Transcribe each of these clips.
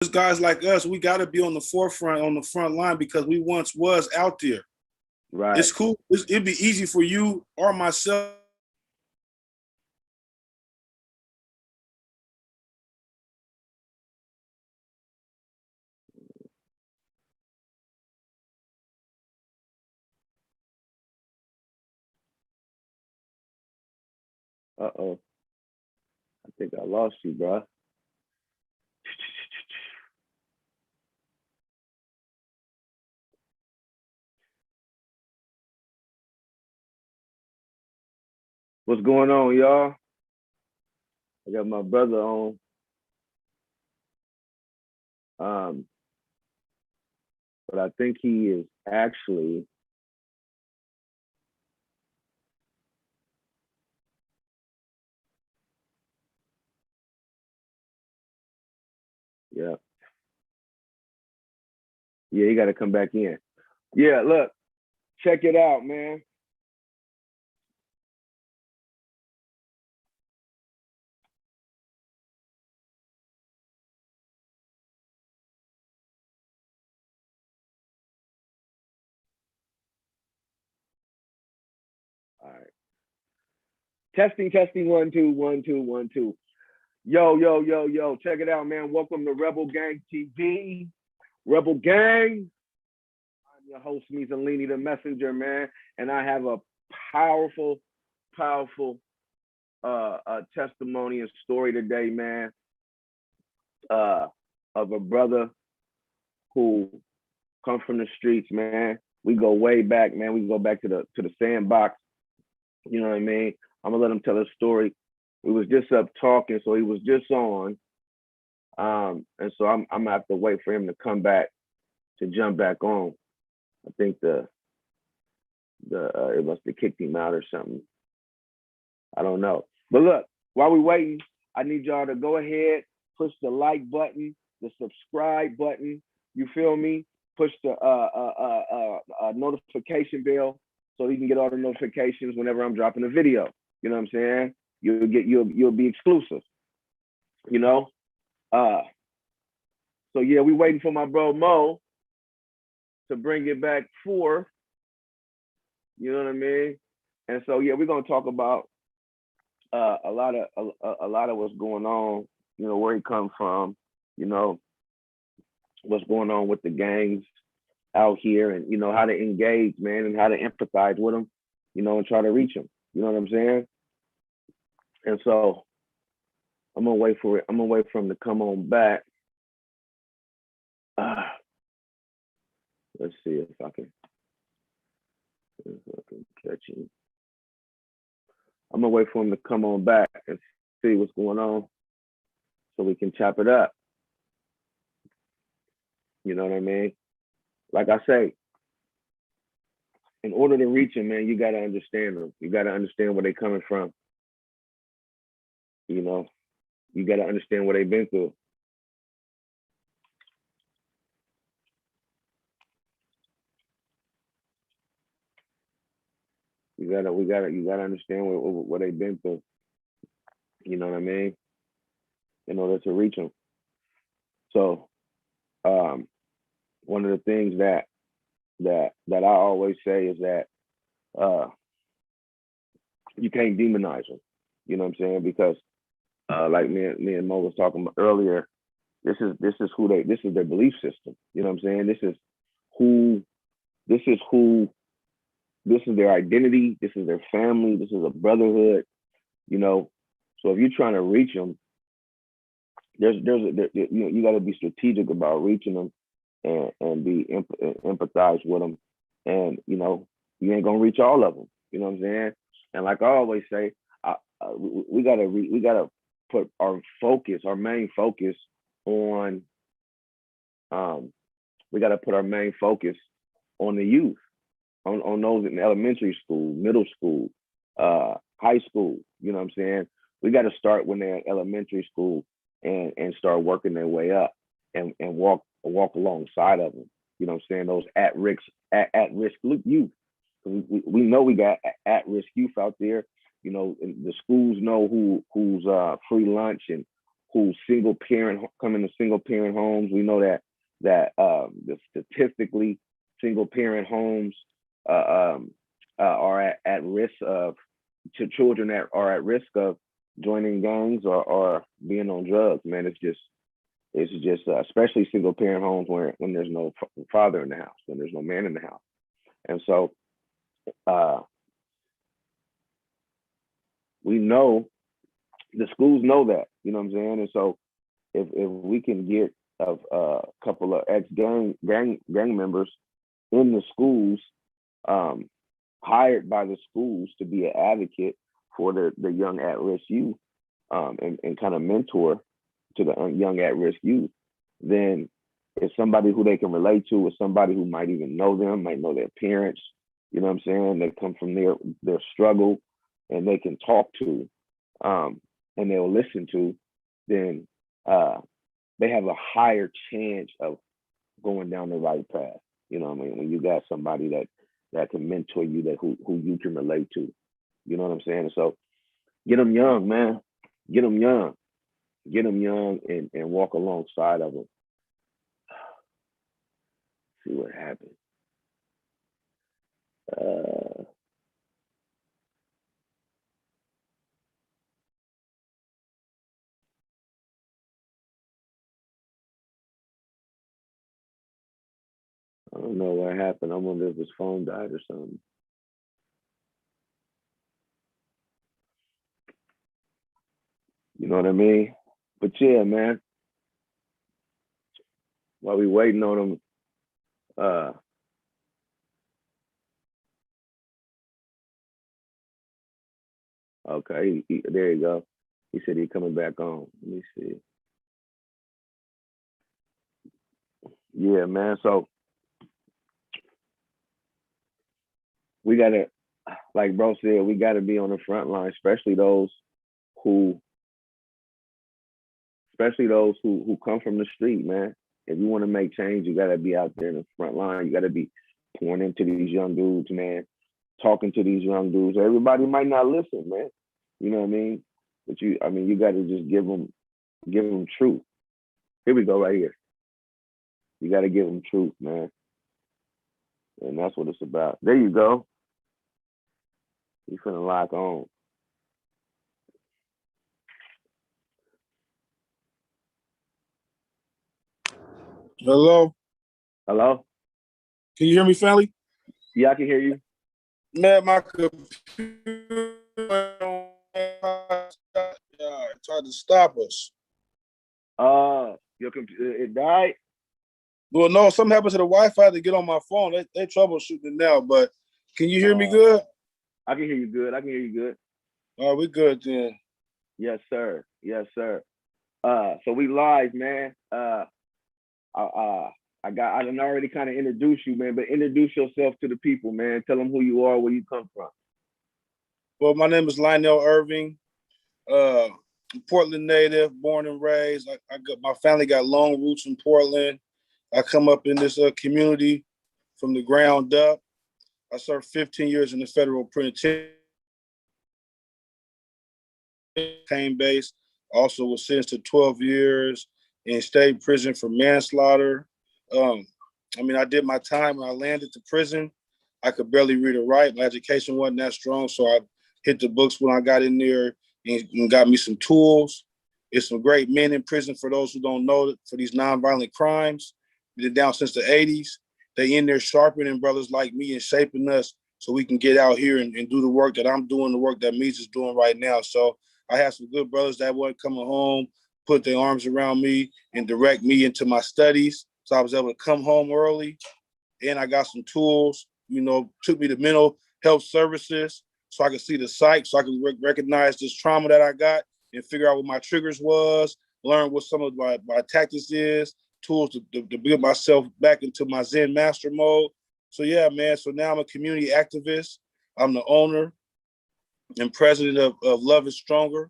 There's guys like us, we got to be on the forefront, on the front line, because we once was out there. Right. It's cool. It'd be easy for you or myself. Uh-oh. I think I lost you, bro. What's going on, y'all? I got my brother on. But I think he is actually yeah. Yeah, he gotta come back in. Yeah, look, check it out, man. All right. Testing, testing, 1 2 1 2 1 2. Yo, yo, yo, yo, check it out, man. Welcome to Rebel Gang TV. Rebel Gang. I'm your host, Mizalini, the messenger, man. And I have a powerful, powerful testimony and story today, man. Of a brother who come from the streets, man. We go way back, man. We go back to the sandbox. You know what I mean? I'm gonna let him tell his story. We was just up talking, so he was just on. And so I'm gonna have to wait for him to come back to jump back on. I think it must have kicked him out or something. I don't know. But look, while we waiting, I need y'all to go ahead, push the like button, the subscribe button. You feel me? Push the notification bell so you can get all the notifications whenever I'm dropping a video. You know what I'm saying? You'll be exclusive. You know? So yeah, we waiting for my bro Mo to bring it back forth. You know what I mean? And so yeah, we're gonna talk about a lot of what's going on. You know, where he come from. You know, what's going on with the gangs out here, and you know how to engage, man, and how to empathize with them. You know, and try to reach them. You know what I'm saying? And so I'm gonna wait for it. I'm gonna wait for him to come on back. Let's see if I can catch him. I'm gonna wait for him to come on back and see what's going on, so we can chop it up. You know what I mean? Like I say, in order to reach them, man, you gotta understand them. You gotta understand where they're coming from. You know, you gotta understand what they've been through. You gotta understand what they've been through. You know what I mean? In order to reach them. So, one of the things that I always say is that you can't demonize them. You know what I'm saying? Because like me and Mo was talking about earlier, this is their belief system. You know what I'm saying? This is their identity. This is their family. This is a brotherhood. You know, so if you're trying to reach them, you got to be strategic about reaching them and be empathize with them. And you know, you ain't gonna reach all of them. You know what I'm saying? And like I always say, we gotta put our main focus on. We gotta put our main focus on the youth, on those in elementary school, middle school, high school. You know what I'm saying? We got to start when they're in elementary school and start working their way up and walk alongside of them. You know what I'm saying? Those at risk youth. We know we got at risk youth out there. You know, the schools know who's free lunch and who single parent come into single parent homes. We know that statistically single parent homes are at risk of to children that are at risk of joining gangs or being on drugs. Man, it's just especially single parent homes when there's no father in the house, when there's no man in the house. And so we know the schools know that, you know what I'm saying? And so if we can get a couple of ex-gang members in the schools, hired by the schools to be an advocate for the young at-risk youth, and kind of mentor to the young at-risk youth, then it's somebody who they can relate to, or somebody who might even know them, might know their parents, you know what I'm saying? They come from their struggle and they can talk to, and they'll listen to, then they have a higher chance of going down the right path. You know what I mean? When you got somebody that can mentor you, who you can relate to, you know what I'm saying? So get them young, man. Get them young. Get them young and walk alongside of them. See what happens. I don't know what happened. I wonder if his phone died or something. You know what I mean? But yeah, man. While we waiting on him, okay, there you go. He said he's coming back on. Let me see. Yeah, man. So we gotta, like bro said, we gotta be on the front line, especially those who come from the street, man. If you want to make change, you gotta be out there in the front line. You gotta be pouring into these young dudes, man. Talking to these young dudes. Everybody might not listen, man. You know what I mean? But you gotta just give them truth. Here we go, right here. You gotta give them truth, man. And that's what it's about. There you go. You finna lock on. Hello? Hello? Can you hear me, family? Yeah, I can hear you. Man, my computer tried to stop us. Your computer, it died? Well, no, something happened to the Wi-Fi to get on my phone. They troubleshooting it now, but can you hear me good? I can hear you good. I can hear you good. All right, we good then. Yes, sir. Yes, sir. So we live, man. I done already kind of introduced you, man, but introduce yourself to the people, man. Tell them who you are, where you come from. Well, my name is Lionel Irving. Portland native, born and raised. My family got long roots in Portland. I come up in this community from the ground up. I served 15 years in the federal penitentiary base. Also was sentenced to 12 years in state prison for manslaughter. I did my time when I landed to prison. I could barely read or write. My education wasn't that strong, so I hit the books when I got in there and got me some tools. It's some great men in prison, for those who don't know, for these nonviolent crimes. Been down since the 80s. They in there sharpening brothers like me and shaping us so we can get out here and do the work that I'm doing, the work that Mees is doing right now. So I have some good brothers that weren't coming home, put their arms around me and direct me into my studies. So I was able to come home early, and I got some tools, took me to mental health services so I could see the psych, so I could recognize this trauma that I got and figure out what my triggers was, learn what some of my tactics is, tools to build myself back into my Zen master mode. So yeah, man, so now I'm a community activist. I'm the owner and president of Love is Stronger.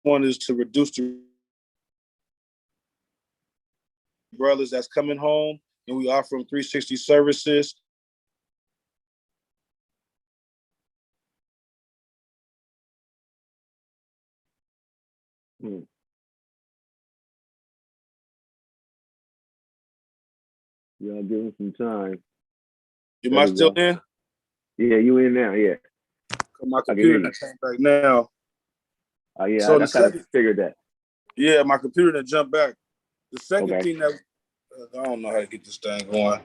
One is to reduce the brothers that's coming home, and we offer them 360 services. Hmm. Yeah, give him some time. Am There I we still go. in? Yeah, you in now? Yeah, My I can hear computer you. that came back now. Oh yeah, So I the kind of second, figured that. yeah, my computer that jumped back. The second Okay. thing that I don't know how to get this thing going.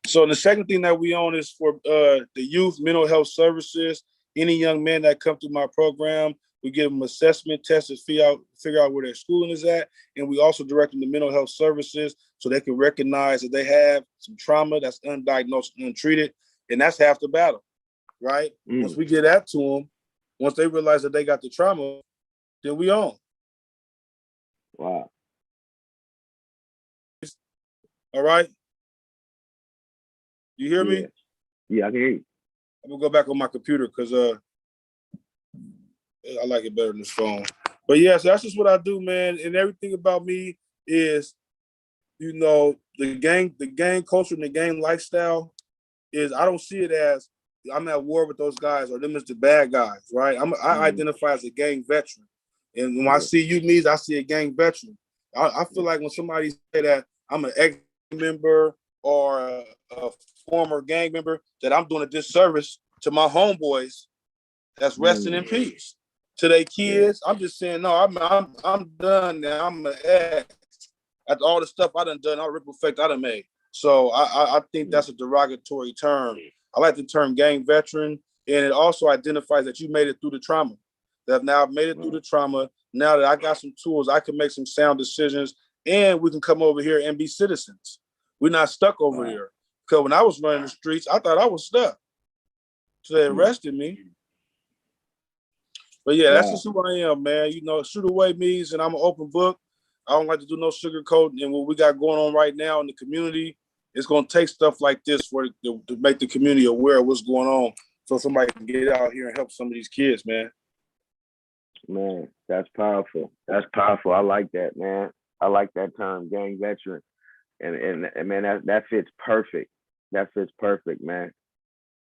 So the second thing that we own is for the youth mental health services. Any young men that come through my program, we give them assessment tests to figure out where their schooling is at, and we also direct them to mental health services so they can recognize that they have some trauma that's undiagnosed and untreated, and that's half the battle, right? Once Mm. we get that to them, once they realize that they got the trauma, then we own. Wow. All right, you hear Yeah. me? Yeah, I can hear you. I'm gonna go back on my computer because I like it better than this phone. But yeah, so that's just what I do, man. And everything about me is, the gang culture and the gang lifestyle is I don't see it as I'm at war with those guys or them as the bad guys, right? I Mm. identify as a gang veteran. And when I Yeah. see you me's, I see a gang veteran. I feel like when somebody say that I'm an ex member or a former gang member, that I'm doing a disservice to my homeboys that's resting in Mm. peace. To their Yeah. kids, I'm just saying, no, I'm done now. I'm an ex. After all the stuff I done, all the ripple effect I done made. So I think Mm. that's a derogatory term. I like the term gang veteran, and it also identifies that you made it through the trauma. That now I've made it through Wow. the trauma. Now that I got some tools, I can make some sound decisions, and we can come over here and be citizens. We're not stuck over Wow. there. Because when I was running the streets, I thought I was stuck. So they Mm. arrested me. But yeah, that's just Wow. who I am, man. Shoot away me's, and I'm an open book. I don't like to do no sugarcoating. And what we got going on right now in the community, it's going to take stuff like this to make the community aware of what's going on, so somebody can get out here and help some of these kids, man. Man, that's powerful. That's powerful. I like that, man. I like that term, gang veteran. And man, that fits perfect. That fits perfect, man.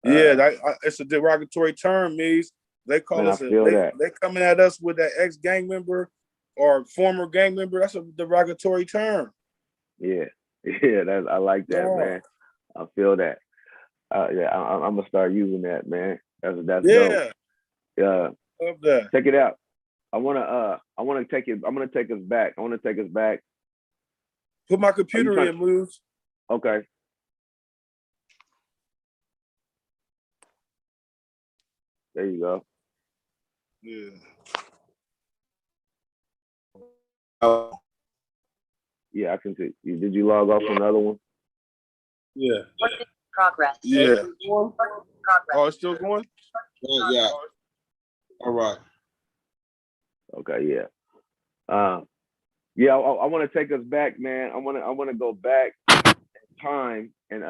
Yeah, Uh, it's a derogatory term, me's. They man, call I us feel that. they coming at us with that ex gang member or former gang member. That's a derogatory term. Yeah. Yeah, I like that, Yeah, man. I feel that. Yeah, I'm gonna start using that, man. That's dope. yeah, Uh, love that. check it out. I wanna take it. I'm gonna take us back. I wanna take us back. Put my Are you computer trying? in, moves. Okay. There you go. Yeah. Oh, Yeah, I can see. Did you log off on the other one? yeah. Progress. Yeah. Oh, it's still going? Oh, yeah. All right. Okay. Yeah. Yeah. I want to take us back, man. I want to go back in time and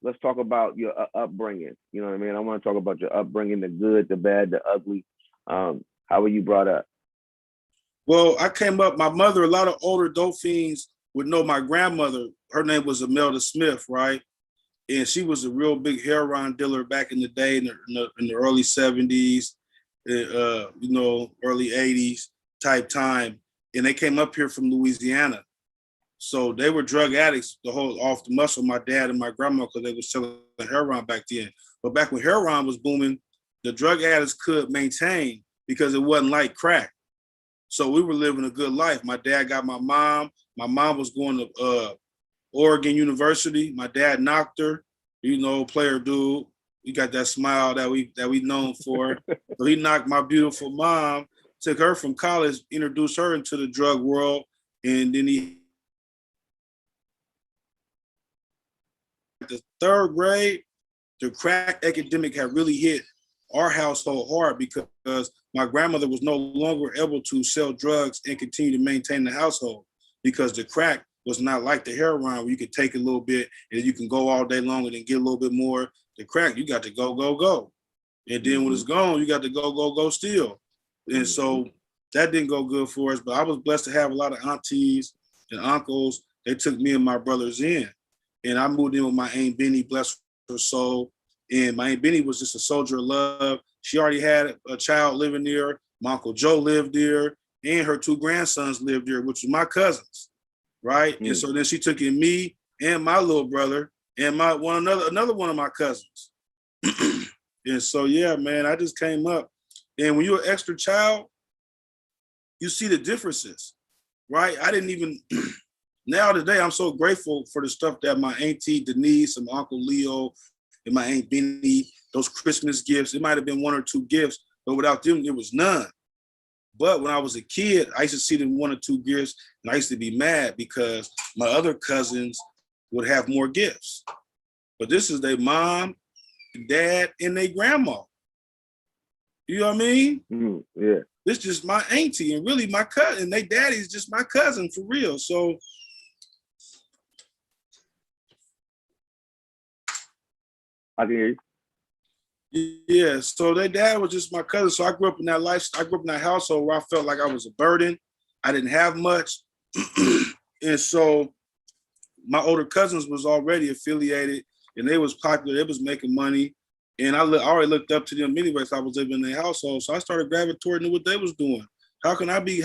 let's talk about your upbringing. You know what I mean? I want to talk about your upbringing, the good, the bad, the ugly. How were you brought up? Well, I came up, my mother, a lot of older dope fiends would know my grandmother. Her name was Imelda Smith, right? And she was a real big heroin dealer back in the day in the early 70s, early 80s type time. And they came up here from Louisiana. So they were drug addicts the whole off the muscle, my dad and my grandma, because they were selling heroin back then. But back when heroin was booming, the drug addicts could maintain because it wasn't like crack. So we were living a good life. My dad got my mom. My mom was going to Oregon University. My dad knocked her, player dude. He got that smile that we known for. So he knocked my beautiful mom, took her from college, introduced her into the drug world, and then the third grade, the crack epidemic had really hit our household hard because my grandmother was no longer able to sell drugs and continue to maintain the household because the crack was not like the heroin where you could take a little bit and you can go all day long and then get a little bit more. The crack, you got to go, go, go. And then when Mm-hmm. it's gone, you got to go, go, go still. And Mm-hmm. so that didn't go good for us, but I was blessed to have a lot of aunties and uncles. They took me and my brothers in. And I moved in with my Aunt Benny, bless her soul. And my Aunt Benny was just a soldier of love. She already had a child living there. My Uncle Joe lived there. and her 2 grandsons lived there, which was my cousins, right? And so then she took in me and my little brother and another one of my cousins. And so, yeah, man, I just came up. And when you're an extra child, you see the differences, right? I didn't even, now today, I'm so grateful for the stuff that my auntie Denise and my uncle Leo and my aunt Benny, those Christmas gifts, it might have been 1 or 2 gifts, but without them, there was none. But when I was a kid, I used to see them 1 or 2 gifts, and I used to be mad because my other cousins would have more gifts. But this is their mom, dad, and their grandma. You know what I mean? Yeah. This is just my auntie, and really my cousin. Their daddy's just my cousin for real. So I can hear you. yeah, so their dad was just my cousin. So I grew up in that life. I grew up in that household where I felt like I was a burden. I didn't have much. And so my older cousins was already affiliated, and they was popular. They was making money. And I already looked up to them anyway, so I was living in their household. So I started gravitating to what they was doing. How can I be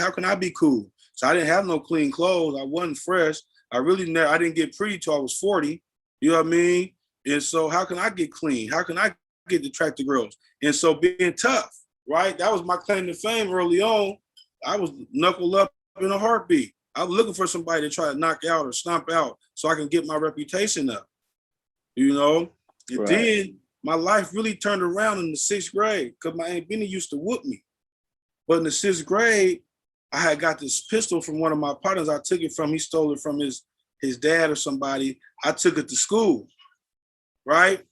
cool? So I didn't have no clean clothes. I wasn't fresh. I didn't get pretty till I was 40. You know what I mean? And so how can I get clean? How can I get attracted girls? And so being tough, right? That was my claim to fame early on. I was knuckle up in a heartbeat. I was looking for somebody to try to knock out or stomp out so I can get my reputation up, you know? And then my life really turned around in the 6th grade because my Aunt Benny used to whoop me. But in the 6th grade, I had got this pistol from one of my partners. I took it from, he stole it from his dad or somebody. I took it to school, right?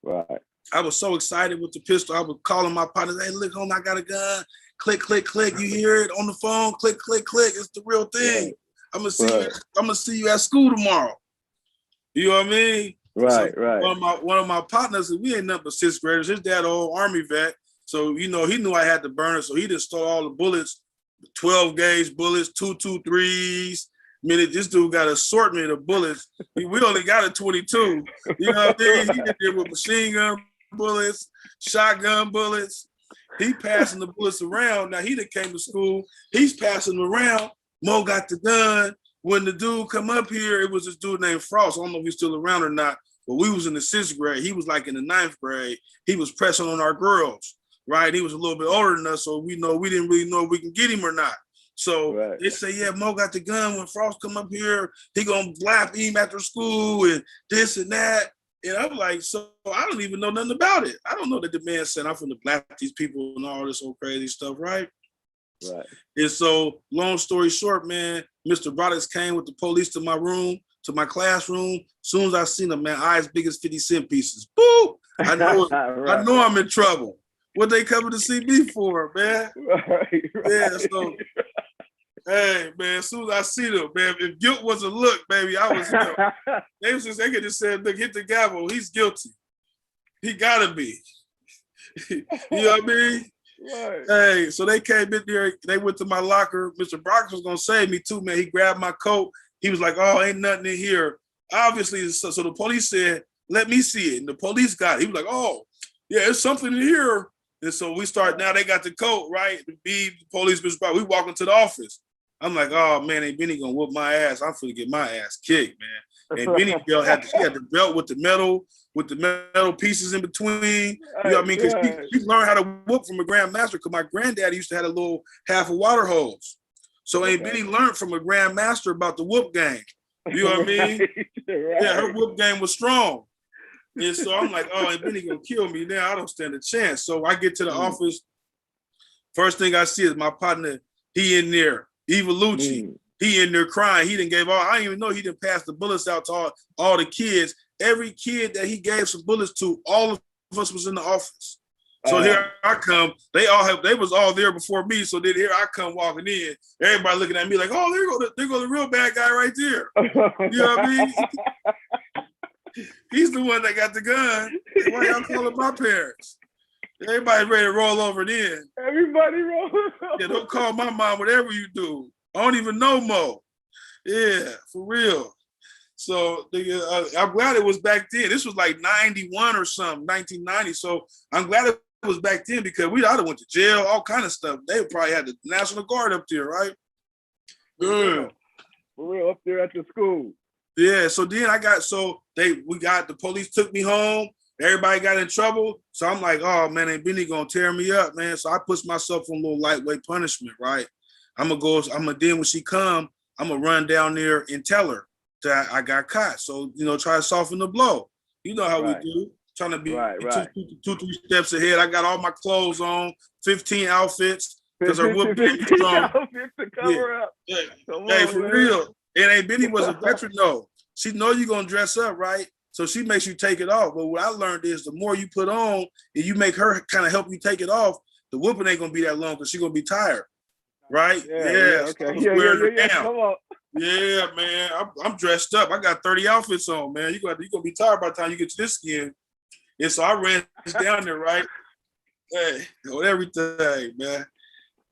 Right. I was so excited with the pistol. I was calling my partners, hey, look, home, I got a gun. Click, click, click. You hear it on the phone? Click, click, click. It's the real thing. Right. I'm gonna see you at school tomorrow. You know what I mean? Right, so right. One of my partners, we ain't nothing but 6th graders. His dad, old Army vet. So, you know, he knew I had the burner. So he just stole all the bullets, 12 gauge bullets, 223s. I mean, this dude got an assortment of bullets. We only got a 22. You know what I mean? He did it with machine gun bullets, shotgun bullets. He passing the bullets around. Now he that came to school, he's passing them around. Mo got the gun. When the dude come up here, it was this dude named Frost. I don't know if he's still around or not, but we was in the 6th grade. He was like in the 9th grade. He was pressing on our girls, right? He was a little bit older than us, so we didn't really know if we can get him or not. So they say, yeah, Mo got the gun. When Frost come up here, he gonna blap him after school and this and that. And I'm like, so I don't even know nothing about it. I don't know that the man said I'm finna blap these people and all this old crazy stuff, right? Right. And so, long story short, man, Mr. Brothers came with the police to my room, to my classroom. As soon as I seen him, man, eyes big as 50-cent pieces. Boo! I know I know I'm in trouble. What they coming to see me for, man? Right. Yeah, so hey, man, as soon as I see them, man, if guilt was a look, baby, I was, they could just say, look, hit the gavel. He's guilty. He gotta be. You know what I mean? Right. Hey, so they came in there, they went to my locker. Mr. Brock was gonna save me too, man. He grabbed my coat. He was like, oh, ain't nothing in here. Obviously, so the police said, let me see it. And the police got it. He was like, oh, yeah, it's something in here. And so we start, now they got the coat, right? The police, Mr. Brock, we walk into the office. I'm like, oh man, Aunt Benny gonna whoop my ass. I'm finna get my ass kicked, man. And Benny had the belt with the metal pieces in between. You know what I mean? Because he learned how to whoop from a grandmaster. Because my granddaddy used to have a little half a water hose. So Aunt Benny learned from a grandmaster about the whoop game. You know what I mean? Right. Yeah, her whoop game was strong. And so I'm like, oh, Aunt Benny gonna kill me now. I don't stand a chance. So I get to the office. First thing I see is my partner. He in there. Evolucci, he in there crying. He didn't gave all. I didn't even know he didn't pass the bullets out to all the kids. Every kid that he gave some bullets to, all of us was in the office. So here I come. They was all there before me. So then here I come walking in. Everybody looking at me like, oh, there go the real bad guy right there. You know what I mean? He's the one that got the gun. Why y'all calling my parents? Everybody ready to roll over then. Everybody roll over. Yeah, don't call my mom, whatever you do. I don't even know Mo. Yeah, for real. So I'm glad it was back then. This was like 91 or something, 1990. So I'm glad it was back then because we'd have went to jail, all kind of stuff. They probably had the National Guard up there, right? For real, up there at the school. Yeah, so then the police took me home. Everybody got in trouble. So I'm like, oh man, ain't Benny gonna tear me up, man. So I put myself on a little lightweight punishment, right? Then when she come, I'm gonna run down there and tell her that I got caught. So, try to soften the blow. You know how we do. Trying to be two, 3 steps ahead. I got all my clothes on, 15 outfits, because her whoop game is strong. Outfits to cover up. Yeah. Hey, for real. And Benny was a veteran, though. She know you're going to dress up, right? So she makes you take it off. But what I learned is the more you put on and you make her kind of help you take it off, the whooping ain't going to be that long because she's going to be tired. Right? Yeah. Okay. Yeah. Come on. Yeah, man. I'm dressed up. I got 30 outfits on, man. You're going to be tired by the time you get to this skin. And so I ran down there, right? Hey, on everything, man.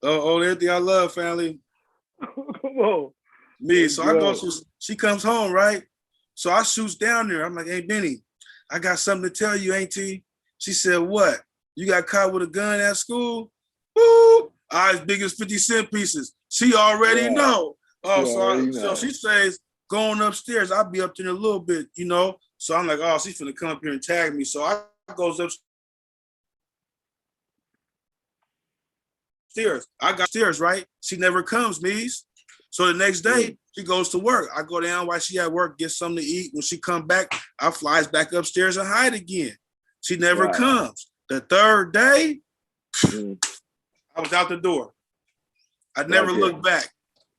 On everything I love, family. Come on. Me. So I go, she comes home, right? So I shoots down there. I'm like, hey, Benny, I got something to tell you, ain't he? She said, what? You got caught with a gun at school? Woo! Eyes big as 50-cent pieces. She already know. So she says, going upstairs, I'll be up there in a little bit, So I'm like, oh, she's finna come up here and tag me. So I goes upstairs. I got stairs, right? She never comes, Mies. So the next day, she goes to work. I go down while she at work, get something to eat. When she come back, I flies back upstairs and hide again. She never comes. The third day, I was out the door. I never looked back.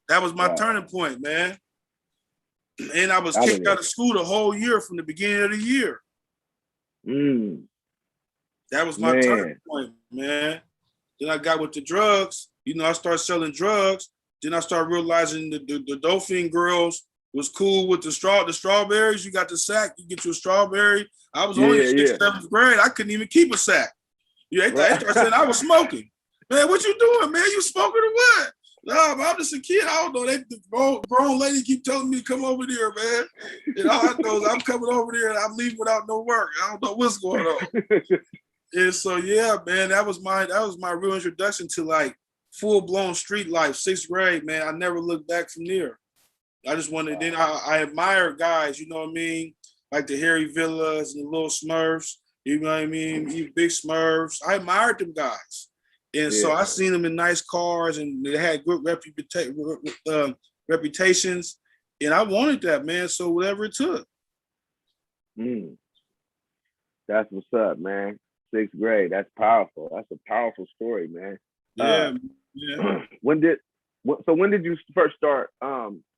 That was my turning point, man. And I was kicked out of school the whole year from the beginning of the year. That was my turning point, man. Then I got with the drugs. I started selling drugs. Then I started realizing the Dolphin girls was cool with the strawberries. You got the sack, you get you a strawberry. I was only in 6th, 7th grade. I couldn't even keep a sack. They started saying I was smoking. Man, what you doing, man? You smoking or what? No, but I'm just a kid. I don't know. The grown lady keep telling me to come over there, man. And all I know is I'm coming over there and I'm leaving without no work. I don't know what's going on. And so, yeah, man, that was my real introduction to like full-blown street life, 6th grade, man. I never looked back from there. I just wanted, then I admire guys, you know what I mean? Like the Harry Villas and the Little Smurfs, you know what I mean? Even Big Smurfs. I admired them guys. And so I seen them in nice cars and they had good reputations. And I wanted that, man. So whatever it took. That's what's up, man. 6th grade. That's powerful. That's a powerful story, man. Yeah. When did you first start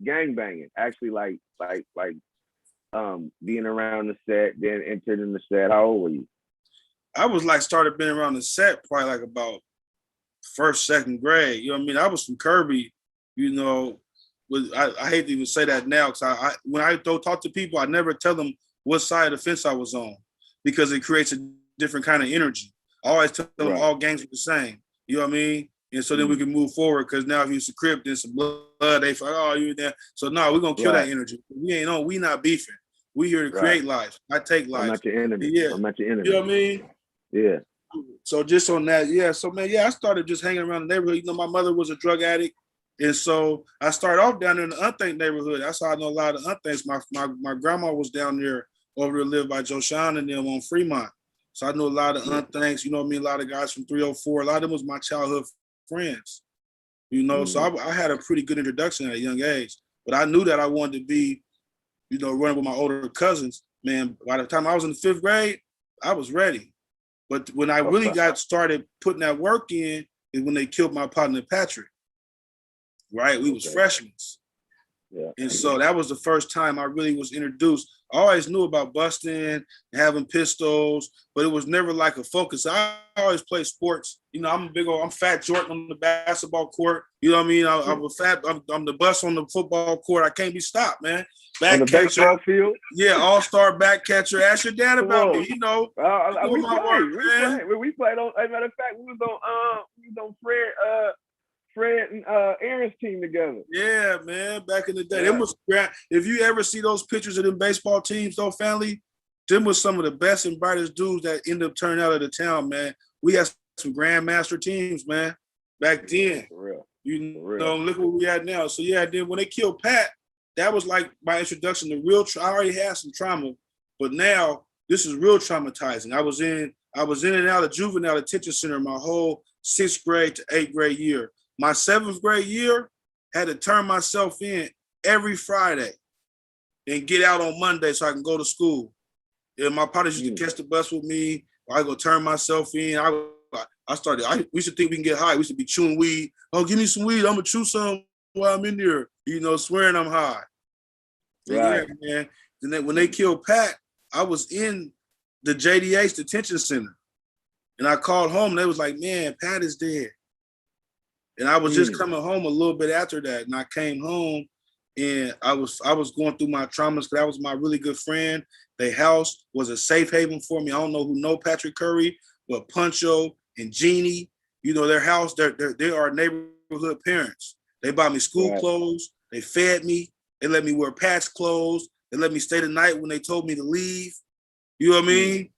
gang banging? Actually, like being around the set, then entering the set. How old were you? I was started being around the set probably like about 1st, 2nd grade. You know what I mean? I was from Kirby, I hate to even say that now because when I talk to people, I never tell them what side of the fence I was on because it creates a different kind of energy. I always tell them all gangs are the same. You know what I mean? And so then we can move forward because now if you Crip, then some blood, they like, oh, you there. So no, we're gonna kill that energy. We not beefing. We here to create lives. I take lives. I'm not your enemy. Yeah. I'm not your enemy. You know what I mean? Yeah. So just on that, So man, I started just hanging around the neighborhood. My mother was a drug addict. And so I started off down there in the Unthank neighborhood. That's how I know a lot of Unthanks. My grandma was down there over there, lived by Joshan and them on Fremont. So I knew a lot of Unthanks, you know what I mean? A lot of guys from 304. A lot of them was my childhood friends, So I had a pretty good introduction at a young age. But I knew that I wanted to be, running with my older cousins. Man, by the time I was in the 5th grade, I was ready. But when I really got started putting that work in is when they killed my partner, Patrick. Right? We was freshmen. Yeah. And so that was the first time I really was introduced. I always knew about busting, having pistols, but it was never like a focus. I always played sports. I'm Fat Jordan on the basketball court. You know what I mean? I'm the bus on the football court. I can't be stopped, man. On the baseball field? Yeah, all-star back catcher. Ask your dad about me, we played on, as a matter of fact, we was on Fred and Aaron's team together. Yeah, man, back in the day. Them was great. If you ever see those pictures of them baseball teams, though, family, them was some of the best and brightest dudes that ended up turning out of the town, man. we had some grandmaster teams, man, back then. For real. You For real. know, look where we at now. So yeah, then when they killed Pat, that was like my introduction to real. I already had some trauma, but now this is real traumatizing. I was in and out of juvenile detention center my whole 6th grade to 8th grade year. My 7th grade year had to turn myself in every Friday and get out on Monday so I can go to school. And my partners used to catch the bus with me. I go turn myself in. We used to think we can get high. We used to be chewing weed. Oh, give me some weed. I'm gonna chew some while I'm in there. You know, swearing I'm high. Right. Yeah, man. Then when they killed Pat, I was in the JDH detention center, and I called home. And they was like, "Man, Pat is dead." And I was just coming home a little bit after that, and I came home, and I was going through my traumas because that was my really good friend. Their house was a safe haven for me. I don't know who know Patrick Curry, but Puncho and Jeannie, you know, their house, they are neighborhood parents. They bought me school clothes. They fed me. They let me wear Pat's clothes. They let me stay the night when they told me to leave. You know what I mean?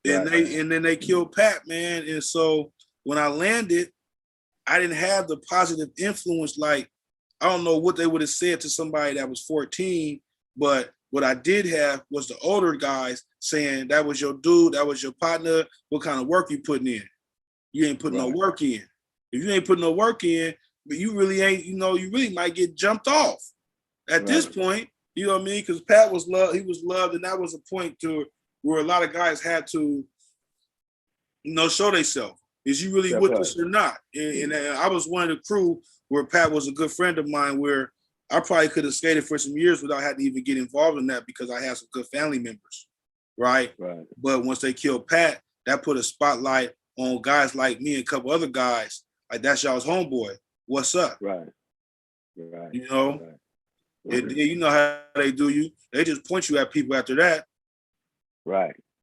And then they killed Pat, man. And so when I landed, I didn't have the positive influence. Like, I don't know what they would have said to somebody that was 14, but what I did have was the older guys saying, that was your dude, that was your partner. What kind of work you putting in? You ain't putting no work in. If you ain't putting no work in, but you really ain't, you know, you really might get jumped off. At this point, you know what I mean? Because Pat was loved, he was loved, and that was a point to where a lot of guys had to, you know, show themselves. Is you really with this or not? And I was one of the crew where Pat was a good friend of mine, where I probably could have skated for some years without having to even get involved in that because I had some good family members, right? But once they killed Pat, that put a spotlight on guys like me and a couple other guys. Like, that's y'all's homeboy. What's up? You know? And you know how they do you. They just point you at people after that.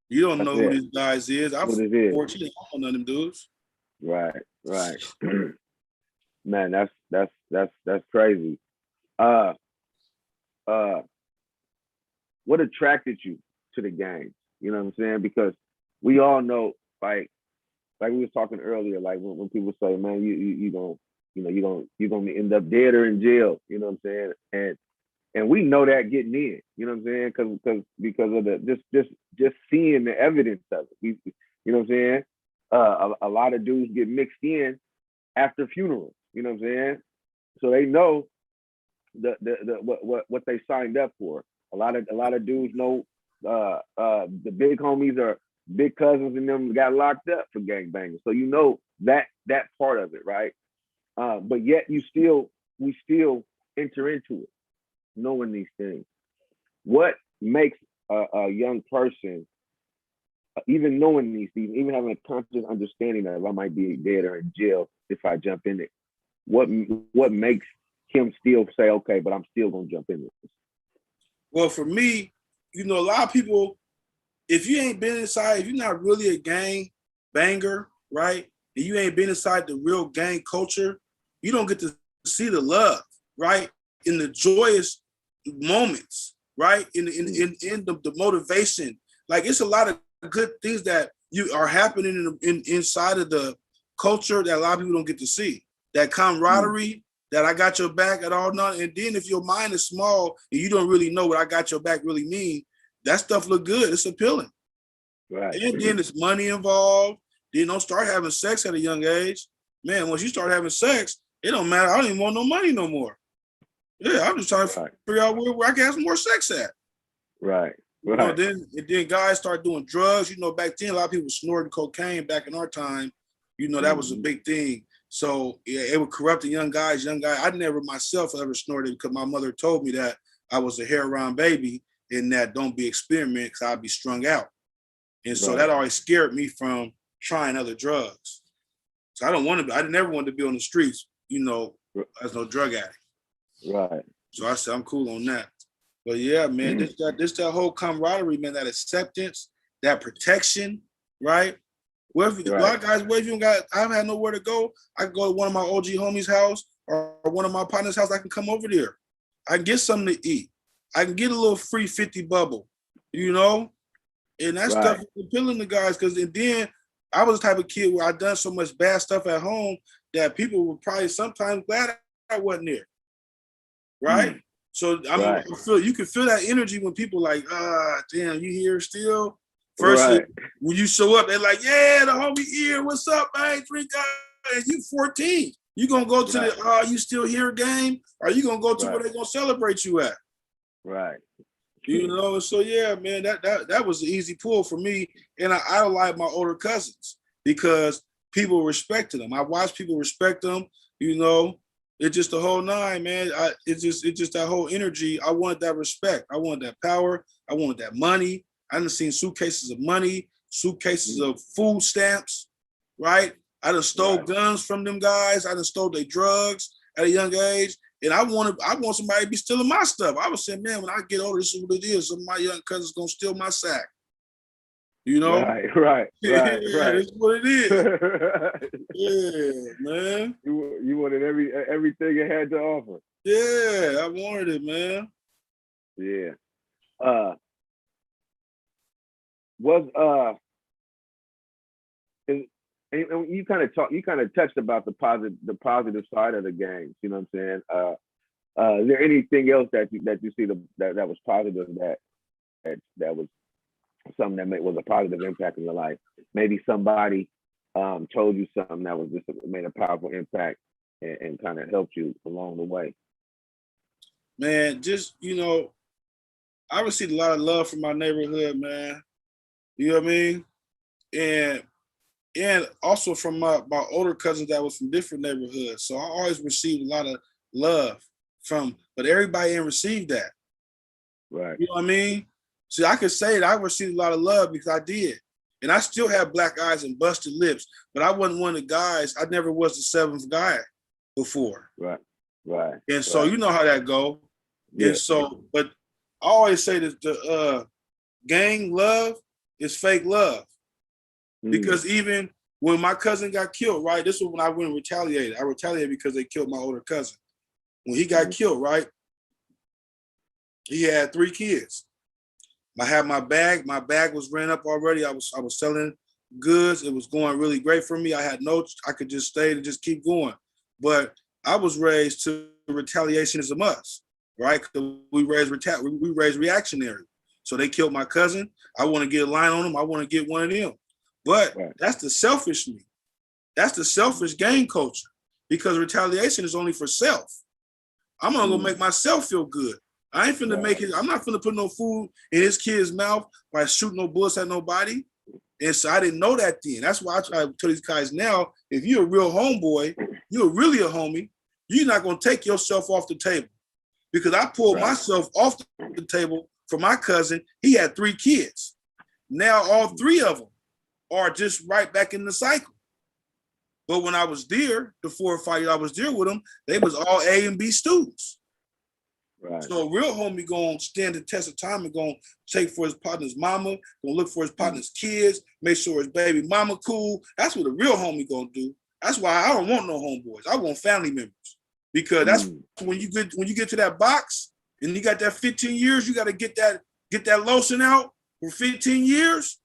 You don't know who these guys is. I'm 14. I don't know none of them dudes. Man, that's crazy. What attracted you to the game? You know what I'm saying? Because we all know, like we was talking earlier, like when people say, man, you gonna end up dead or in jail. You know what I'm saying? And we know that getting in. You know what I'm saying? Because of the just seeing the evidence of it. You know what I'm saying? A lot of dudes get mixed in after funerals. You know what I'm saying? So they know what they signed up for. A lot of dudes know the big homies are big cousins and them got locked up for gangbanging. So you know that part of it, right? But yet we still enter into it, knowing these things. What makes a young person, even knowing these things, even having a conscious understanding that I might be dead or in jail if I jump in it, what makes him still say, okay, but I'm still gonna jump in this? Well, for me, you know, a lot of people, if you ain't been inside, if you're not really a gang banger, right, and you ain't been inside the real gang culture, you don't get to see the love, right, in the joyous moments, right, in the motivation. Like, it's a lot of good things that you are happening inside of the culture that a lot of people don't get to see. That camaraderie, that I got your back at all. And then if your mind is small and you don't really know what I got your back really mean, that stuff look good. It's appealing. And then there's money involved. Then don't start having sex at a young age. Man, once you start having sex, it don't matter. I don't even want no money no more. Yeah, I'm just trying to figure out where I can have some more sex at. You know, then guys start doing drugs. You know, back then a lot of people snorting cocaine back in our time. You know, that was a big thing. So yeah, it would corrupt the young guys. I never myself ever snorted because my mother told me that I was a hair-around baby and that don't be experimenting because I'd be strung out. And so that always scared me from trying other drugs. So I never wanted to be on the streets, you know, as no drug addict. So I said, I'm cool on that. But yeah, man, this that whole camaraderie, man, that acceptance, that protection, right? A lot of guys, where if you got, I haven't had nowhere to go, I can go to one of my OG homies' house or one of my partners' house. I can come over there. I can get something to eat. I can get a little free 50 bubble, you know? And that stuff is appealing to guys because then I was the type of kid where I done so much bad stuff at home that people were probably sometimes glad I wasn't there. Right? So I mean, Right. you can feel that energy when people like, damn, you here still? Versus Right. when you show up, they're like, yeah, the homie here, what's up, man? 3 guys, you 14. You gonna go to the you still here game? Or you gonna go to where they're gonna celebrate you at? Right. You know, so yeah, man, that was an easy pull for me. And I idolize my older cousins because people respected them. I watched people respect them, you know. It's just the whole nine, man. It's just that whole energy. I wanted that respect. I wanted that power. I wanted that money. I done seen suitcases of money, suitcases of food stamps, right? I done stole guns from them guys. I done stole their drugs at a young age. And I want somebody to be stealing my stuff. I was saying, man, when I get older, this is what it is. Some of my young cousins gonna steal my sack. You know? Right. That's what it is. Yeah, man. You wanted everything it had to offer. Yeah, I wanted it, man. Yeah. And you kind of touched about the positive side of the games. You know what I'm saying? Is there anything else that you see that was positive that was something that was a positive impact in your life? Maybe somebody told you something that was just made a powerful impact and kind of helped you along the way. Man, just I received a lot of love from my neighborhood, man. You know what I mean? And also from my older cousins that was from different neighborhoods. So I always received a lot of love but everybody didn't receive that. Right. You know what I mean? See, I could say that I received a lot of love because I did. And I still have black eyes and busted lips, but I wasn't one of the guys. I never was the seventh guy before. Right. And so you know how that go. Yeah. And so, but I always say that the gang love is fake love. Because even when my cousin got killed, right? This was when I went and retaliated. I retaliated because they killed my older cousin. When he got killed, right? He had 3 kids. I had my bag. My bag was ran up already. I was selling goods. It was going really great for me. I had I could just stay and just keep going. But I was raised to retaliation is a must, right? We raised reactionary. So they killed my cousin. I want to get a line on them. I want to get one of them. But that's the selfish me. That's the selfish gang culture because retaliation is only for self. I'm gonna go make myself feel good. I ain't finna make it. I'm not finna put no food in his kid's mouth by shooting no bullets at nobody. And so I didn't know that then. That's why I try to tell these guys now, if you're a real homeboy, you're really a homie, you're not gonna take yourself off the table. Because I pulled myself off the table for my cousin. He had 3 kids. Now all 3 of them are just right back in the cycle. But when I was there, the 4 or 5 years I was there with them, they was all A and B students. Right. So a real homie gonna stand the test of time and gonna take for his partner's mama, gonna look for his partner's kids, make sure his baby mama cool. That's what a real homie gonna do. That's why I don't want no homeboys. I want family members. Because that's when you get to that box and you got that 15 years, you gotta get that lotion out for 15 years.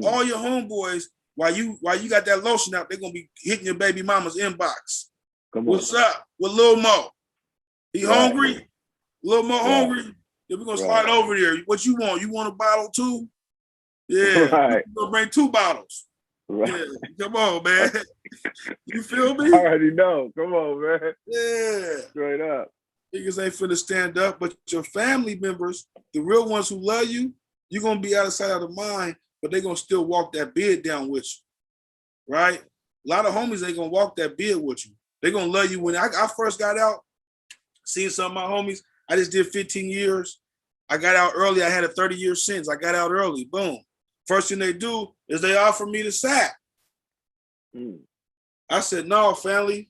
All your homeboys, while you got that lotion out, they're gonna be hitting your baby mama's inbox. What's up with Lil Mo? He hungry? Lil Mo hungry? Then we're gonna slide over there. What you want? You want a bottle too? Yeah. We're gonna bring 2 bottles. Yeah. Come on, man. You feel me? I already know. Come on, man. Yeah. Straight up. Niggas ain't finna stand up, but your family members, the real ones who love you, you're gonna be out of sight, out of mind, but they're gonna still walk that bid down with you. Right? A lot of homies ain't gonna walk that bid with you. They're gonna love you. When I first got out, seeing some of my homies, I just did 15 years. I got out early. I had a 30-year sentence. I got out early. Boom. First thing they do is they offer me the sack. I said, no, family,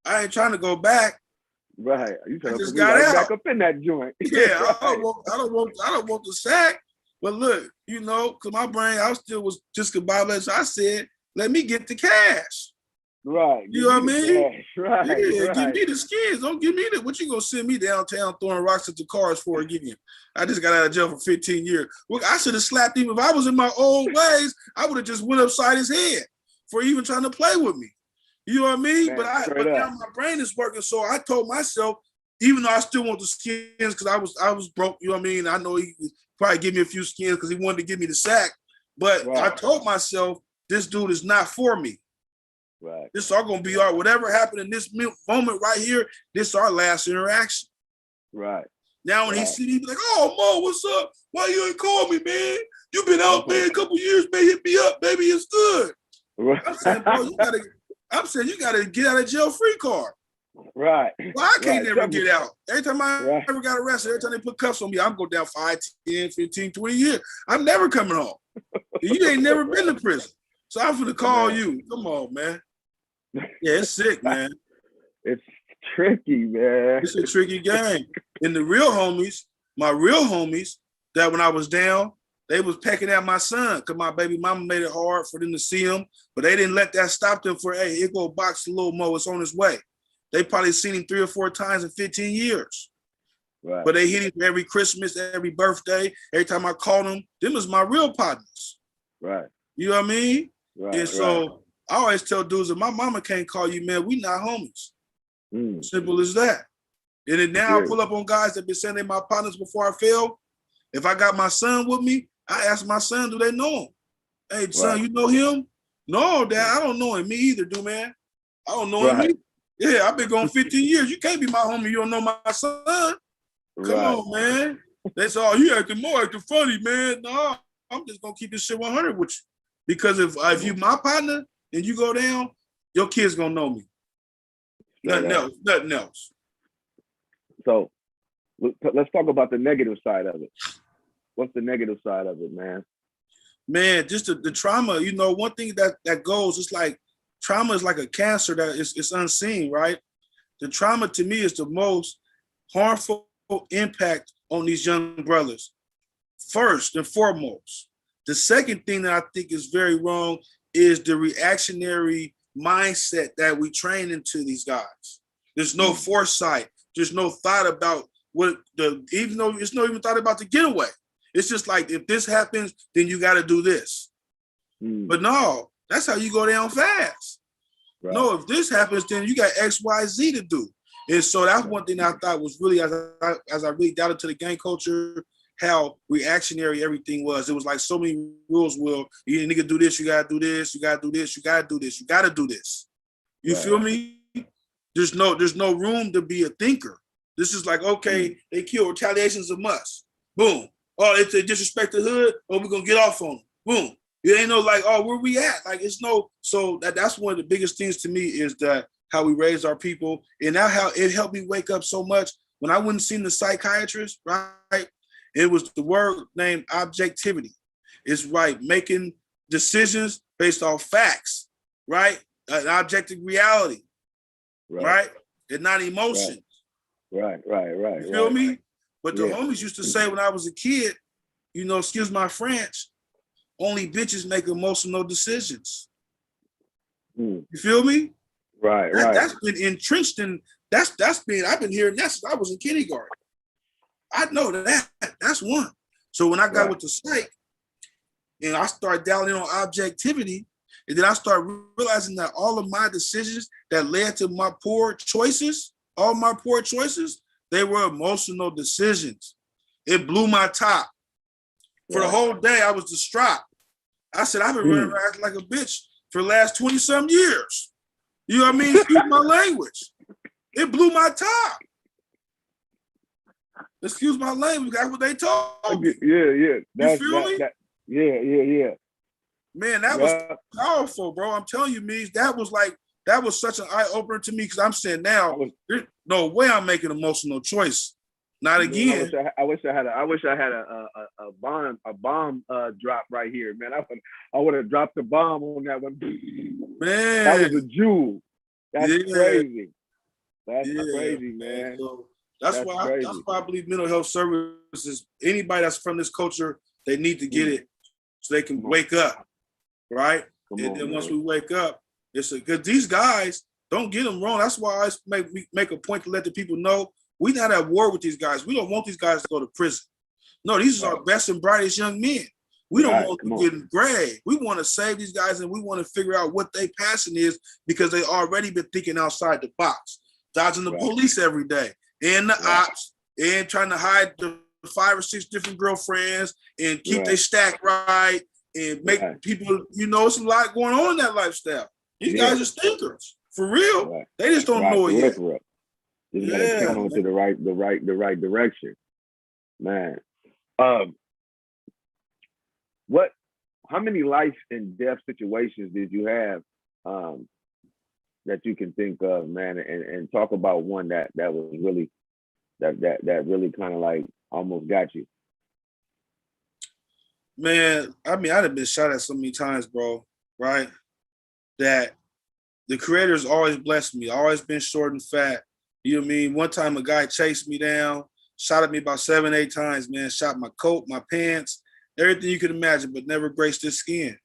I ain't trying to go back. Right. You I just got out. Back up in that joint. Yeah, I don't want the sack. But look, because my brain, I still was just goodbye. So I said, let me get the cash. Right. You know what I mean? Right. Yeah, give Right. me the skins. Don't give me that. What you gonna send me downtown throwing rocks at the cars for again? I just got out of jail for 15 years. Look, I should have slapped him. If I was in my old ways, I would have just went upside his head for even trying to play with me. You know what I mean? Man, But now my brain is working. So I told myself, even though I still want the skins because I was broke, you know what I mean? I know he could probably give me a few skins because he wanted to give me the sack. But I told myself, this dude is not for me. Right. This all gonna be our whatever happened in this moment right here. This is our last interaction. Right. Now when he see me, he be like, "Oh Mo, what's up? Why you ain't call me, man? You been out, man, a couple years, man. Hit me up, baby. It's good." Right. I'm saying, bro, you gotta get out of jail free card. Right. Well, I can't never get out. Every time I ever got arrested, every time they put cuffs on me, I'm going down 5, 10, 15, 20 years. I'm never coming home. You ain't never been to prison. So I'm gonna call you. Come on, man. Yeah, it's sick, man. It's tricky, man. It's a tricky game. And the real homies, my real homies, that when I was down, they was pecking at my son because my baby mama made it hard for them to see him. But they didn't let that stop them for, hey, here go box the little Mo. It's on his way. They probably seen him 3 or 4 times in 15 years. Right. But they hit him every Christmas, every birthday. Every time I called them, them was my real partners. Right. You know what I mean? Right. And so I always tell dudes, if my mama can't call you, man, we not homies. Simple as that. And then now I pull up on guys that been saying they my partners before I fail. If I got my son with me, I ask my son, do they know him? Hey, son, you know him? No, Dad, I don't know him. Me either, dude, man. I don't know him either. Yeah, I've been going 15 years. You can't be my homie. You don't know my son. Come on, man. That's all. You acting funny, man. No, I'm just going to keep this shit 100 with you. Because if you my partner and you go down, your kid's going to know me. Nothing else. So let's talk about the negative side of it. What's the negative side of it, man? Man, just the trauma, you know, one thing that goes, it's like trauma is like a cancer that it's unseen, right? The trauma to me is the most harmful impact on these young brothers. First and foremost. The second thing that I think is very wrong is the reactionary mindset that we train into these guys. There's no foresight. There's no thought about even though it's not even thought about the getaway. It's just like, if this happens, then you got to do this. But no, that's how you go down fast. Right. No, if this happens, then you got X, Y, Z to do. And so that's one thing I thought was really, as I really got into the gang culture, how reactionary everything was. It was like so many rules. Well, you nigga do this, you gotta do this, you gotta do this, you gotta do this, you gotta do this. You feel me? There's no room to be a thinker. This is like, okay, they kill, retaliation's a must. Boom. Oh, if they disrespect the hood, we're gonna get off on them. Boom. It ain't no like, oh, where we at? Like, it's no, so that's one of the biggest things to me is that how we raise our people. And now how it helped me wake up so much. When I wouldn't see the psychiatrist, right? It was the word named objectivity. It's right, making decisions based on facts, right? An objective reality, right? And not emotions. Right. You feel me? But the homies used to say when I was a kid, you know, excuse my French, only bitches make emotional decisions. You feel me? Right. That's been entrenched in, I've been hearing that since I was in kindergarten. I know that's one. So when I got with the psych and I started dialing on objectivity, and then I started realizing that all of my decisions that led to my poor choices, they were emotional decisions. It blew my top. For the whole day, I was distraught. I said, I've been running around acting like a bitch for the last 20-some years. You know what I mean? Excuse my language. It blew my top. Excuse my language. That's what they told me. Yeah. You feel me? Yeah. Man, that was powerful, bro. I'm telling you, Mees, that was such an eye-opener to me because I'm saying now, there's no way I'm making an emotional choice. Not again. I wish I had a bomb drop right here, man. I would have dropped the bomb on that one. Man, that was a jewel. That's crazy. That's crazy, man. So that's why I believe mental health services. Anybody that's from this culture, they need to get it so they can wake up, right? And then once we wake up, It's because these guys, don't get them wrong. That's why I always make a point to let the people know we're not at war with these guys. We don't want these guys to go to prison. No, these are our best and brightest young men. We don't want to get grade. We want to save these guys, and we want to figure out what their passion is because they already been thinking outside the box, dodging the police every day, and the ops, and trying to hide the 5 or 6 different girlfriends and keep their stack right and make people, you know, it's a lot going on in that lifestyle. These guys are stinkers. For real. They just don't know it yet. Just gotta tell them to the right direction. Man. How many life and death situations did you have that you can think of, man, and talk about one that was really that really kind of like almost got you? Man, I mean, I'd have been shot at so many times, bro, right? That the Creator's always blessed me. Always been short and fat. You know what I mean? One time a guy chased me down, shot at me about 7, 8 times, man. Shot my coat, my pants, everything you could imagine, but never graced his skin.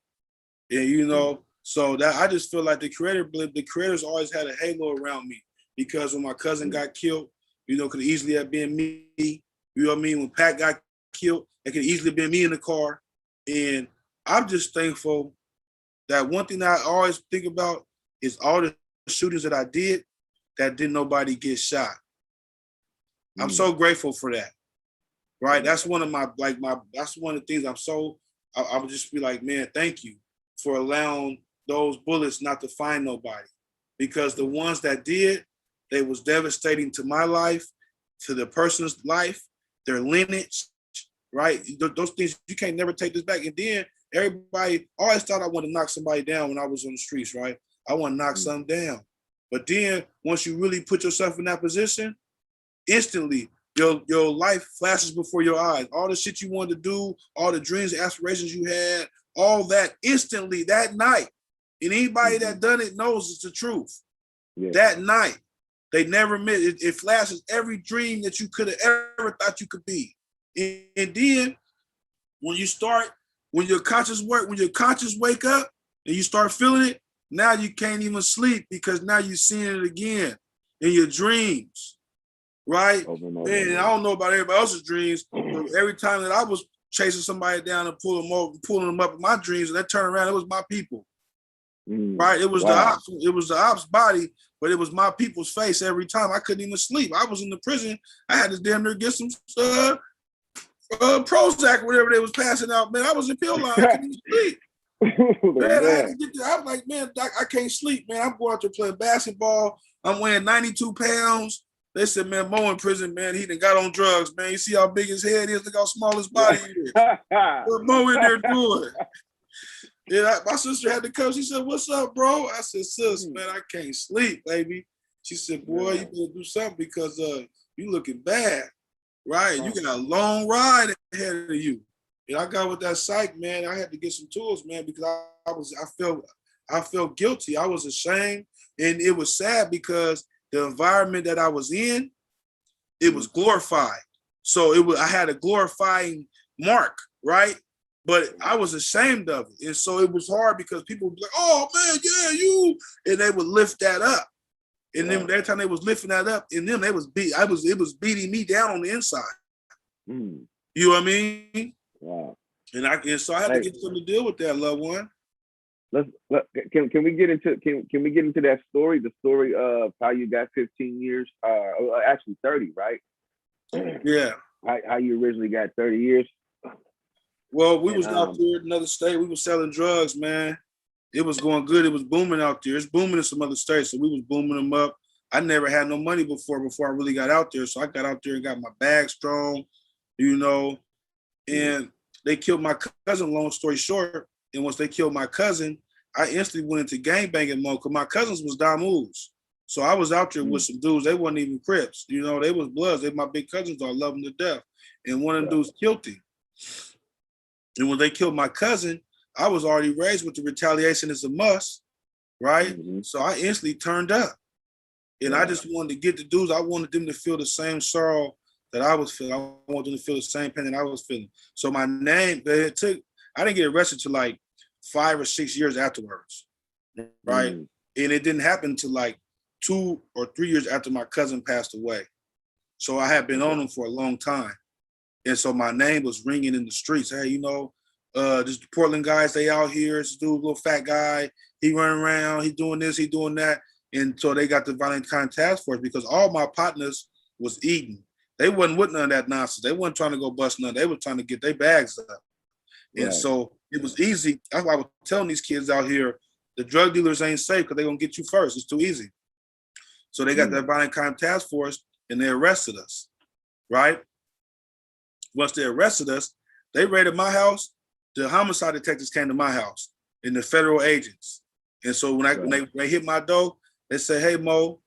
And you know, so that I just feel like the Creator's always had a halo around me because when my cousin got killed, you know, could easily have been me. You know what I mean? When Pat got killed, it could easily have been me in the car. And I'm just thankful that one thing that I always think about is all the shootings that I did that didn't nobody get shot. I'm so grateful for that. Right. That's one of that's one of the things I would just be like, man, thank you for allowing those bullets not to find nobody. Because the ones that did, they was devastating to my life, to the person's life, their lineage, right? Those things, you can't never take this back. And then everybody always thought I wanted to knock somebody down when I was on the streets, right? I want to knock something down. But then once you really put yourself in that position, instantly your life flashes before your eyes. All the shit you wanted to do, all the dreams, aspirations you had, all that instantly that night. And anybody that done it knows it's the truth. Yeah. That night, they never miss it. It flashes every dream that you could have ever thought you could be. And then when your conscious wake up and you start feeling it, now you can't even sleep because now you're seeing it again in your dreams, right? Man, I don't know about everybody else's dreams, but every time that I was chasing somebody down and pulling them up in my dreams, and they turn around, it was my people, right? It was the ops body, but it was my people's face every time. I couldn't even sleep. I was in the prison. I had to damn near get some Prozac, whatever they was passing out. Man, I was in pill line. I couldn't even sleep. Man, I had to get there. I was like, man, Doc, I can't sleep, man. I'm going out there playing basketball. I'm weighing 92 pounds. They said, man, Mo in prison, man, he done got on drugs, man. You see how big his head is? Look how small his body is. What Mo in there doing? Yeah, my sister had to come. She said, what's up, bro? I said, sis, man, I can't sleep, baby. She said, boy, you better do something because you looking bad, right? You got a long ride ahead of you. And I got with that psych, man. I had to get some tools, man, because I felt guilty. I was ashamed, and it was sad because the environment that I was in, it was glorified. So I had a glorifying mark, right? But I was ashamed of it, and so it was hard because people would be like, "Oh man, yeah, you," and they would lift that up. And then every time they was lifting that up, and then it was beating me down on the inside. You know what I mean? Wow. And so I had to get something to deal with that, loved one. Can we get into that story? The story of how you got 15 years, actually 30, right? Yeah. How you originally got 30 years? Well, we was out there in another state. We was selling drugs, man. It was going good. It was booming out there. It's booming in some other states, so we was booming them up. I never had no money before I really got out there. So I got out there and got my bag strong, you know. And they killed my cousin, long story short. And once they killed my cousin, I instantly went into gangbanging mode because my cousins was Damus. So I was out there with some dudes. They wasn't even Crips. You know, they was Bloods. They my big cousins. I love them to death. And one of them dudes killed him. And when they killed my cousin, I was already raised with the retaliation as a must, right? So I instantly turned up. And I just wanted to get the dudes. I wanted them to feel the same sorrow that I was feeling. I wanted them to feel the same pain that I was feeling. So my name, I didn't get arrested till like 5 or 6 years afterwards, right? And it didn't happen until like 2 or 3 years after my cousin passed away. So I had been on him for a long time. And so my name was ringing in the streets. Hey, you know, this Portland guys, they out here. This dude, little fat guy. He running around. He doing this. He doing that. And so they got the Violent Crime Task Force because all my partners was eating. They wasn't with none of that nonsense. They wasn't trying to go bust none. They were trying to get their bags up. And so it was easy. That's why I was telling these kids out here, the drug dealers ain't safe because they're going to get you first. It's too easy. So they got that Violent Crime Task Force and they arrested us, right? Once they arrested us, they raided my house. The homicide detectives came to my house and the federal agents. And so when they hit my door, they said, hey, Mo,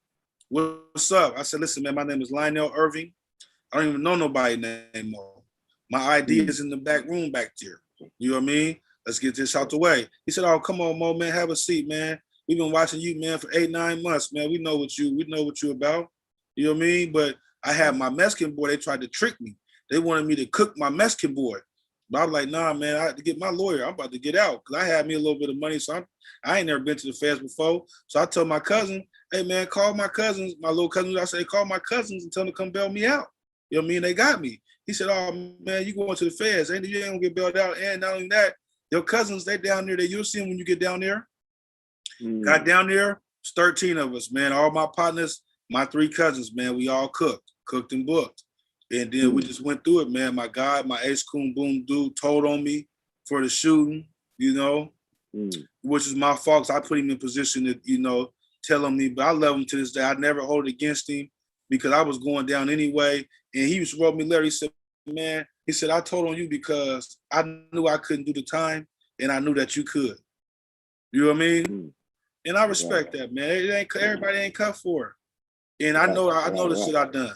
what's up? I said, listen, man, my name is Lionel Irving. I don't even know nobody named Mo. My ID is in the back room back there. You know what I mean? Let's get this out the way. He said, oh, come on, Mo, man, have a seat, man. We've been watching you, man, for 8-9 months, man. We know what you about. You know what I mean? But I had my Mexican boy, they tried to trick me. They wanted me to cook my Mexican boy. But I was like, nah, man, I had to get my lawyer. I'm about to get out because I had me a little bit of money. So I ain't never been to the feds before. So I told my cousin, hey, man, call my cousins, my little cousins. I say, call my cousins and tell them to come bail me out. You know what I mean? They got me. He said, oh, man, you going to the feds. You ain't going to get bailed out. And not only that, your cousins, they down there. You'll see them when you get down there. Got down there, it's 13 of us, man. All my partners, my 3 cousins, man, we all cooked and booked. And then we just went through it, man. My God, my ace coon boom dude told on me for the shooting, you know, which is my fault. So I put him in position to, you know, tell him me, but I love him to this day. I never hold it against him because I was going down anyway. And he used to wrote me a letter. He said, man, he said, I told on you because I knew I couldn't do the time and I knew that you could. You know what I mean? And I respect that, man. It ain't everybody ain't cut for it. And I know the shit I done.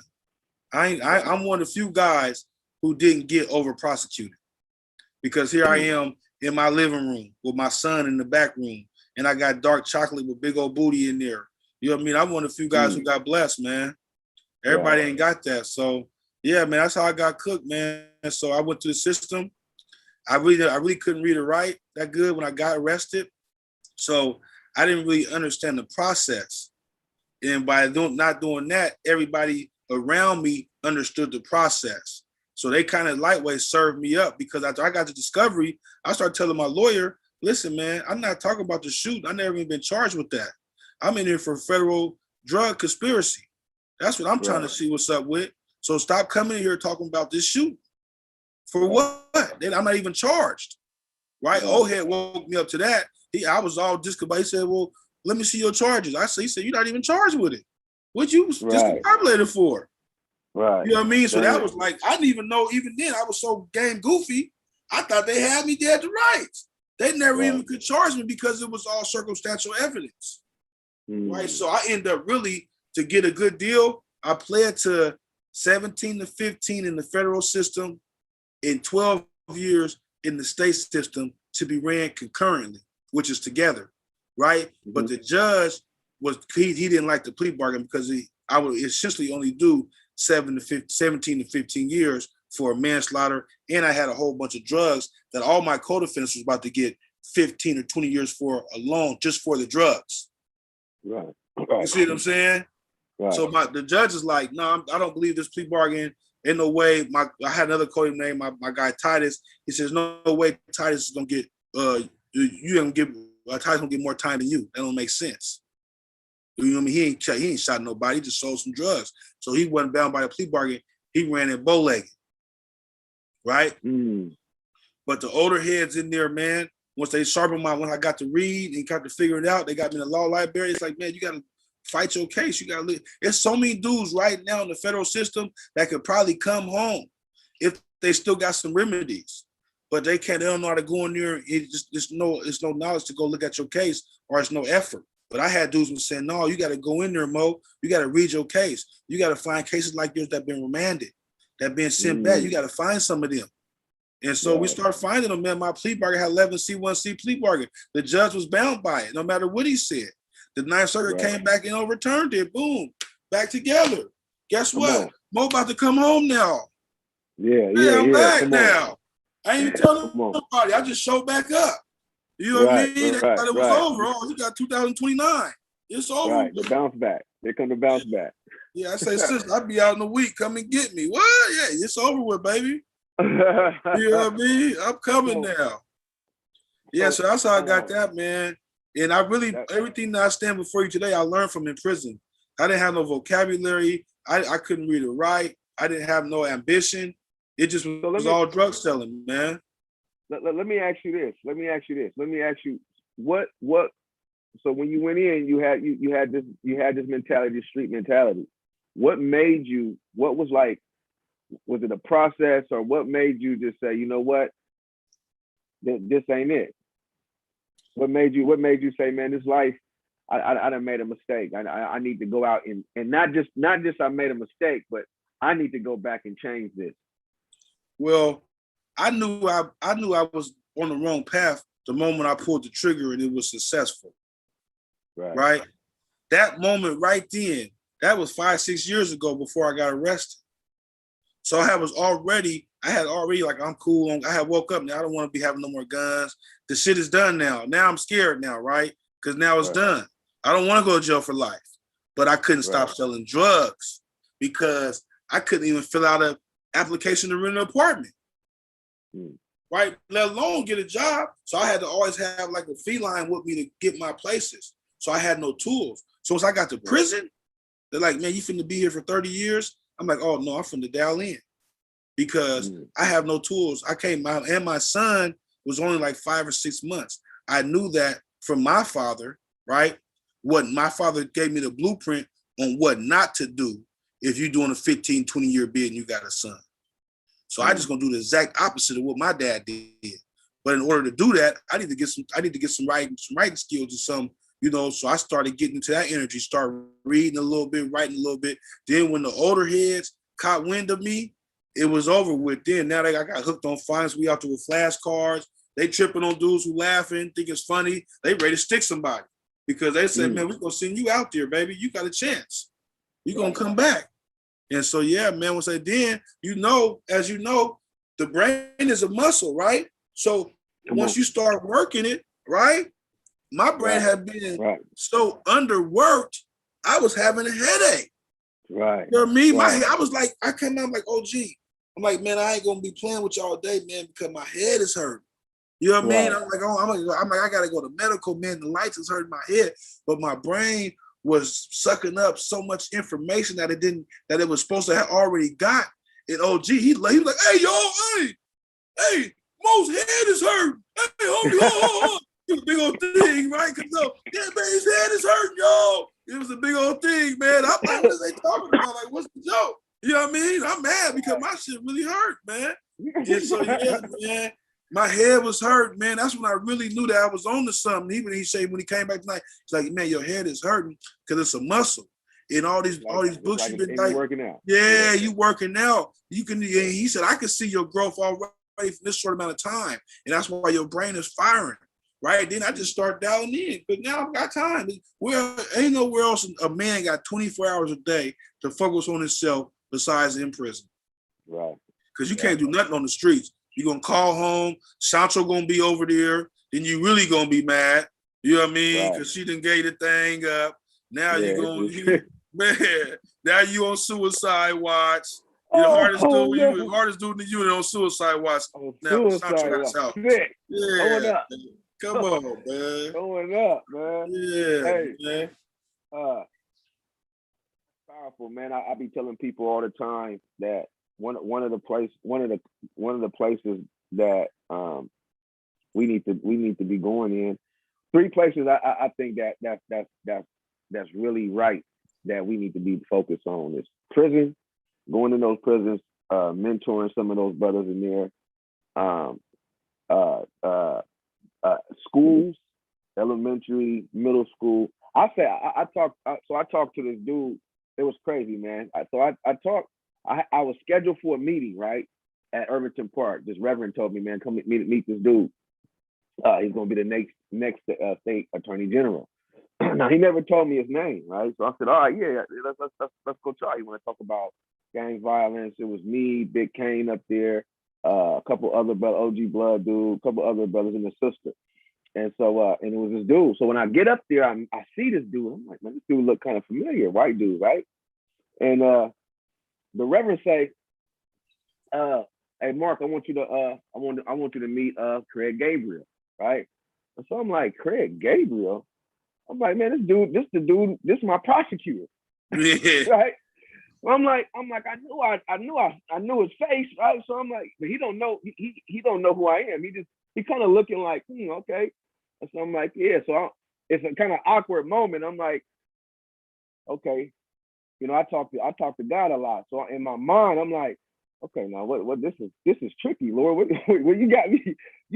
I'm one of the few guys who didn't get over prosecuted because here I am in my living room with my son in the back room and I got dark chocolate with big old booty in there. You know what I mean? I'm one of the few guys who got blessed, man. Everybody ain't got that. So yeah, man, that's how I got cooked, man. So I went to the system. I really couldn't read or write that good when I got arrested. So I didn't really understand the process. And by not doing that, everybody around me understood the process. So they kind of lightweight served me up because after I got the discovery, I started telling my lawyer, listen, man, I'm not talking about the shooting. I never even been charged with that. I'm in here for federal drug conspiracy. That's what I'm trying to see what's up with. So stop coming in here talking about this shooting. For what? I'm not even charged. Right? Old head woke me up to that. I was all discombobulated. He said, well, let me see your charges. He said, you're not even charged with it. What you discombobulated for? Right. You know what I mean? So that was like, I didn't even know, even then, I was so game goofy. I thought they had me dead to rights. They never even could charge me because it was all circumstantial evidence. Right? So I ended up really, to get a good deal, I pled to 17 to 15 in the federal system and 12 years in the state system to be ran concurrently, which is together, right? But the judge he didn't like the plea bargain because I would essentially only do 17 to 15 years for manslaughter, and I had a whole bunch of drugs that all my co-defendants was about to get 15 or 20 years for alone, just for the drugs. Right. You see what I'm saying? Right. So the judge is like, no, I don't believe this plea bargain. Ain't no way. I had another code name, my guy Titus. He says, no way Titus is gonna get you gonna give Titus gonna get more time than you. That don't make sense. You know what I mean? He ain't shot nobody, he just sold some drugs. So he wasn't bound by a plea bargain. He ran it bow-legged. Right? But the older heads in there, man, once they sharpened when I got to read and got to figure it out, they got me in the law library. It's like, man, you gotta fight your case. You gotta live. There's so many dudes right now in the federal system that could probably come home if they still got some remedies. But they don't know how to go in there. It's no knowledge to go look at your case, or it's no effort. But I had dudes who saying, no, you got to go in there, Mo. You got to read your case. You got to find cases like yours that have been remanded, that have been sent back. You got to find some of them. And so we started finding them, man. My plea bargain had 11 C1C plea bargain. The judge was bound by it, no matter what he said. The Ninth Circuit came back and overturned it. Boom, back together. Guess what? Mo about to come home now. I'm back now. I ain't even telling nobody. I just showed back up. You know what I mean? They thought it was over. Oh, you got 2029. It's over. Right. The bounce back. Here come the bounce back. Yeah, I say, sis, I'll be out in a week. Come and get me. What? Yeah, it's over with, baby. You know what I mean? I'm coming now. Yeah, so that's how I got that, man. And I really, everything that I stand before you today, I learned from in prison. I didn't have no vocabulary. I couldn't read or write. I didn't have no ambition. It just was all drug selling, man. Let me ask you this. Let me ask you what so when you went in, you had this mentality, this street mentality. What made you, what was like, was it a process, or what made you just say, you know what, this ain't it? What made you say, man, this life, I done made a mistake. I need to go out and not just I made a mistake, but I need to go back and change this. Well, I knew I was on the wrong path the moment I pulled the trigger and it was successful. Right? That moment right then, that was 5-6 years ago before I got arrested. So I had already like, I'm cool. I had woke up now. I don't want to be having no more guns. The shit is done now. Now I'm scared now, right? Because now it's done. I don't want to go to jail for life. But I couldn't stop selling drugs because I couldn't even fill out an application to rent an apartment. Right? Let alone get a job. So I had to always have like a feline with me to get my places. So I had no tools. So as I got to prison, they're like, man, you finna be here for 30 years? I'm like, oh no, I'm finna dial in because I have no tools. I came out and my son was only like 5 or 6 months. I knew that from my father, right? What my father gave me the blueprint on what not to do if you're doing a 15, 20-year bid and you got a son. So I just gonna do the exact opposite of what my dad did. But in order to do that, I need to get some writing skills or some, you know. So I started getting into that energy, start reading a little bit, writing a little bit. Then when the older heads caught wind of me, it was over with. Then now I got hooked on finance. We out there with flashcards. They tripping on dudes who laughing, think it's funny. They ready to stick somebody because they said, man, we're gonna send you out there, baby. You got a chance. You're gonna come back. And so, yeah, man, once I then, as you know, the brain is a muscle, right? So once you start working it, right? My brain had been so underworked, I was having a headache. Right. You know what I mean? I was like, I came out like, oh, gee. I'm like, man, I ain't gonna be playing with y'all all day, man, because my head is hurting. You know what I mean? I'm like, I gotta go to medical, man. The lights is hurting my head, but my brain was sucking up so much information that it was supposed to have already got. And OG, he was like, hey, y'all, hey, Mo's head is hurting. Hey, homie, it was a big old thing, right? Because yeah, man, his head is hurting, y'all. It was a big old thing, man. I'm like, what is they talking about? Like, what's the joke? You know what I mean? I'm mad because my shit really hurt, man. And so, yeah, man, my head was hurt, man. That's when I really knew that I was on to something. Even he said when he came back tonight, he's like, man, your head is hurting because it's a muscle. And all these books you've been like, working out. Yeah, you working out. You can. He said, I can see your growth already from this short amount of time, and that's why your brain is firing. Right then, I just start dialing in, but now I've got time. Ain't nowhere else a man got 24 hours a day to focus on himself besides in prison. Right. Because you can't do nothing on the streets. You're going to call home. Sancho going to be over there. Then you really going to be mad. You know what I mean? Because she done gave the thing up. Now you're going to, man, now you on suicide watch. You're the hardest dude in the unit on suicide watch. Now Sancho got out. Yeah. Come on, man. Going up, man. Yeah, hey, man. Powerful, man. I be telling people all the time that one of the places that we need to be going in. 3 places I think that's really right that we need to be focused on is prison, going in those prisons, mentoring some of those brothers in there, schools, elementary, middle school. I talked to this dude. It was crazy, man. I was scheduled for a meeting, right, at Irvington Park. This reverend told me, man, come meet this dude. He's gonna be the next state attorney general. Now he never told me his name, right? So I said, all right, yeah, let's go try. You want to talk about gang violence? It was me, Big Kane up there, a couple other OG Blood dude, a couple other brothers and a sister. And so, and it was this dude. So when I get up there, I see this dude. I'm like, man, this dude look kind of familiar, white dude, right? And the Reverend say, hey Mark, I want you to I want you to meet Craig Gabriel, right? And so I'm like, Craig Gabriel? I'm like, man, this is my prosecutor. Yeah. Right? I'm like, I knew his face, right? So I'm like, but he don't know, he don't know who I am. He kind of looking like, okay. And so I'm like, yeah. So it's a kind of awkward moment. I'm like, okay, I talk to God a lot. So in my mind, I'm like, okay, now what this is tricky, Lord. What you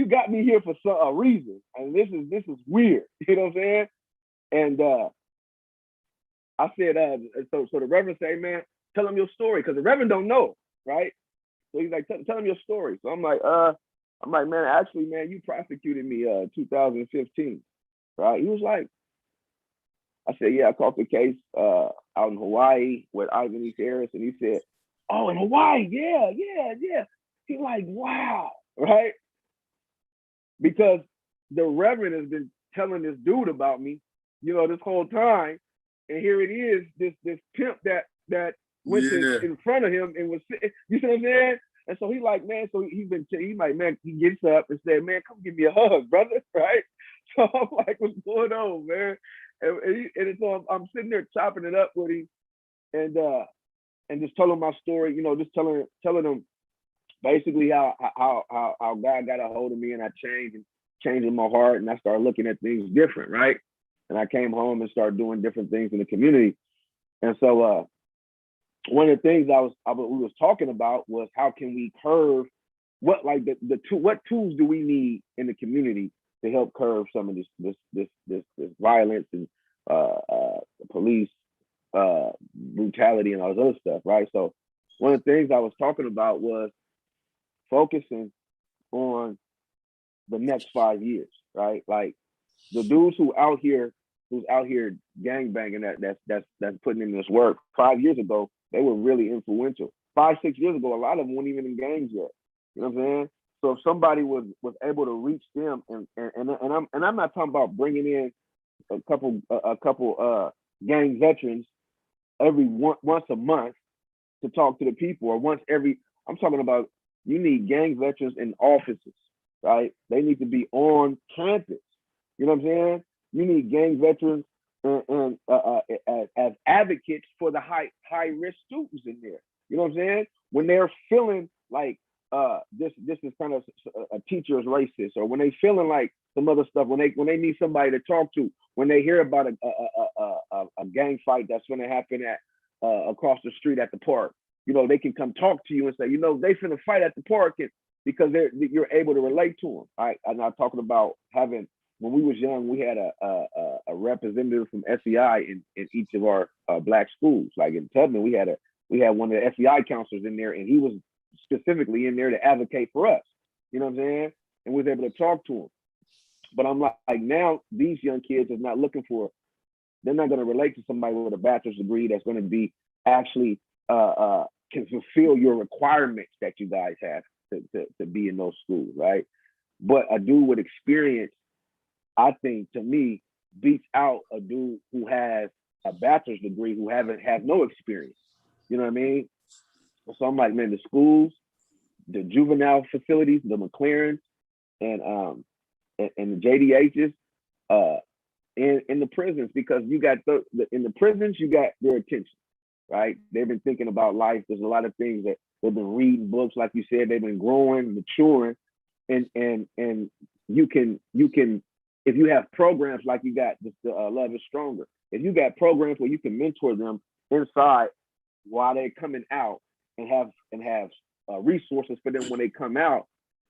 got me here for a reason, and this is weird. You know what I'm saying? And I said, so the Reverend say, man, tell him your story, because the Reverend don't know, right? So he's like, tell him your story. So I'm like, man, actually, man, you prosecuted me 2015, right? He was like, I said, yeah, I caught the case out in Hawaii with Ivan East Harris, and he said, oh, in Hawaii, yeah. He's like, wow, right? Because the Reverend has been telling this dude about me, this whole time, and here it is, this pimp that went in front of him and was, you see what I'm saying? And so he like, man, so he like, man, he gets up and said, man, come give me a hug, brother, right? So I'm like, what's going on, man? And so I'm sitting there chopping it up with him, and just telling my story, just telling him basically how God got a hold of me, and I changing my heart, and I started looking at things different, right? And I came home and started doing different things in the community. And so one of the things we was talking about was, how can we curb what tools do we need in the community to help curb some of this violence and police brutality and all this other stuff, right? So one of the things I was talking about was focusing on the next 5 years, right? Like the dudes who's out here gang banging, that's putting in this work. 5 years ago, they were really influential. 5, 6 years ago, a lot of them weren't even in gangs yet. You know what I'm saying? So if somebody was able to reach them, and I'm not talking about bringing in a couple gang veterans once a month to talk to the people, or I'm talking about, you need gang veterans in offices, right? They need to be on campus. You know what I'm saying? You need gang veterans and as advocates for the high risk students in there. You know what I'm saying? When they're feeling like this is kind of a teacher is racist, or when they feeling like some other stuff, when they need somebody to talk to, when they hear about a gang fight that's going to happen at across the street at the park, they can come talk to you and say, they finna fight at the park, because you're able to relate to them. Right? I'm not talking about having. When we was young, we had a representative from SEI in each of our Black schools. Like in Tubman, we had one of the SEI counselors in there, and he was specifically in there to advocate for us. You know what I'm saying? And we was able to talk to him. But I'm like now, these young kids is not looking for. They're not going to relate to somebody with a bachelor's degree that's going to be actually can fulfill your requirements that you guys have to be in those schools, right? But a dude with experience, I think, to me, beats out a dude who has a bachelor's degree who has no experience. You know what I mean? So I'm like, man, the schools, the juvenile facilities, the McLarens, and the JDHs, in the prisons, because you got in the prisons, you got their attention, right? They've been thinking about life. There's a lot of things that they've been reading books, like you said, they've been growing, maturing, and you can, if you have programs like you got the Love is Stronger, if you got programs where you can mentor them inside while they're coming out, and have resources for them when they come out,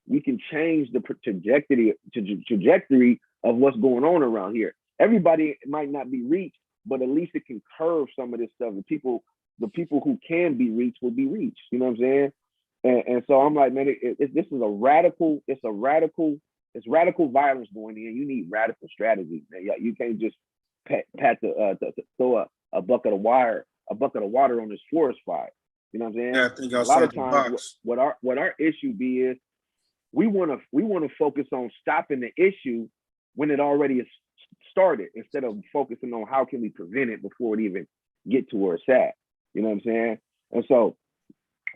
we can change the trajectory of what's going on around here. Everybody might not be reached, but at least it can curve some of this stuff. The people who can be reached will be reached. You know what I'm saying? And so I'm like, man, this is radical violence going in. You need radical strategy. You can't just throw a bucket of water on this forest fire. You know what I'm saying? Yeah, I think a lot of times, what our issue be is, we want to focus on stopping the issue, when it already is started, instead of focusing on how can we prevent it before it even get to where it's at. You know what I'm saying? And so,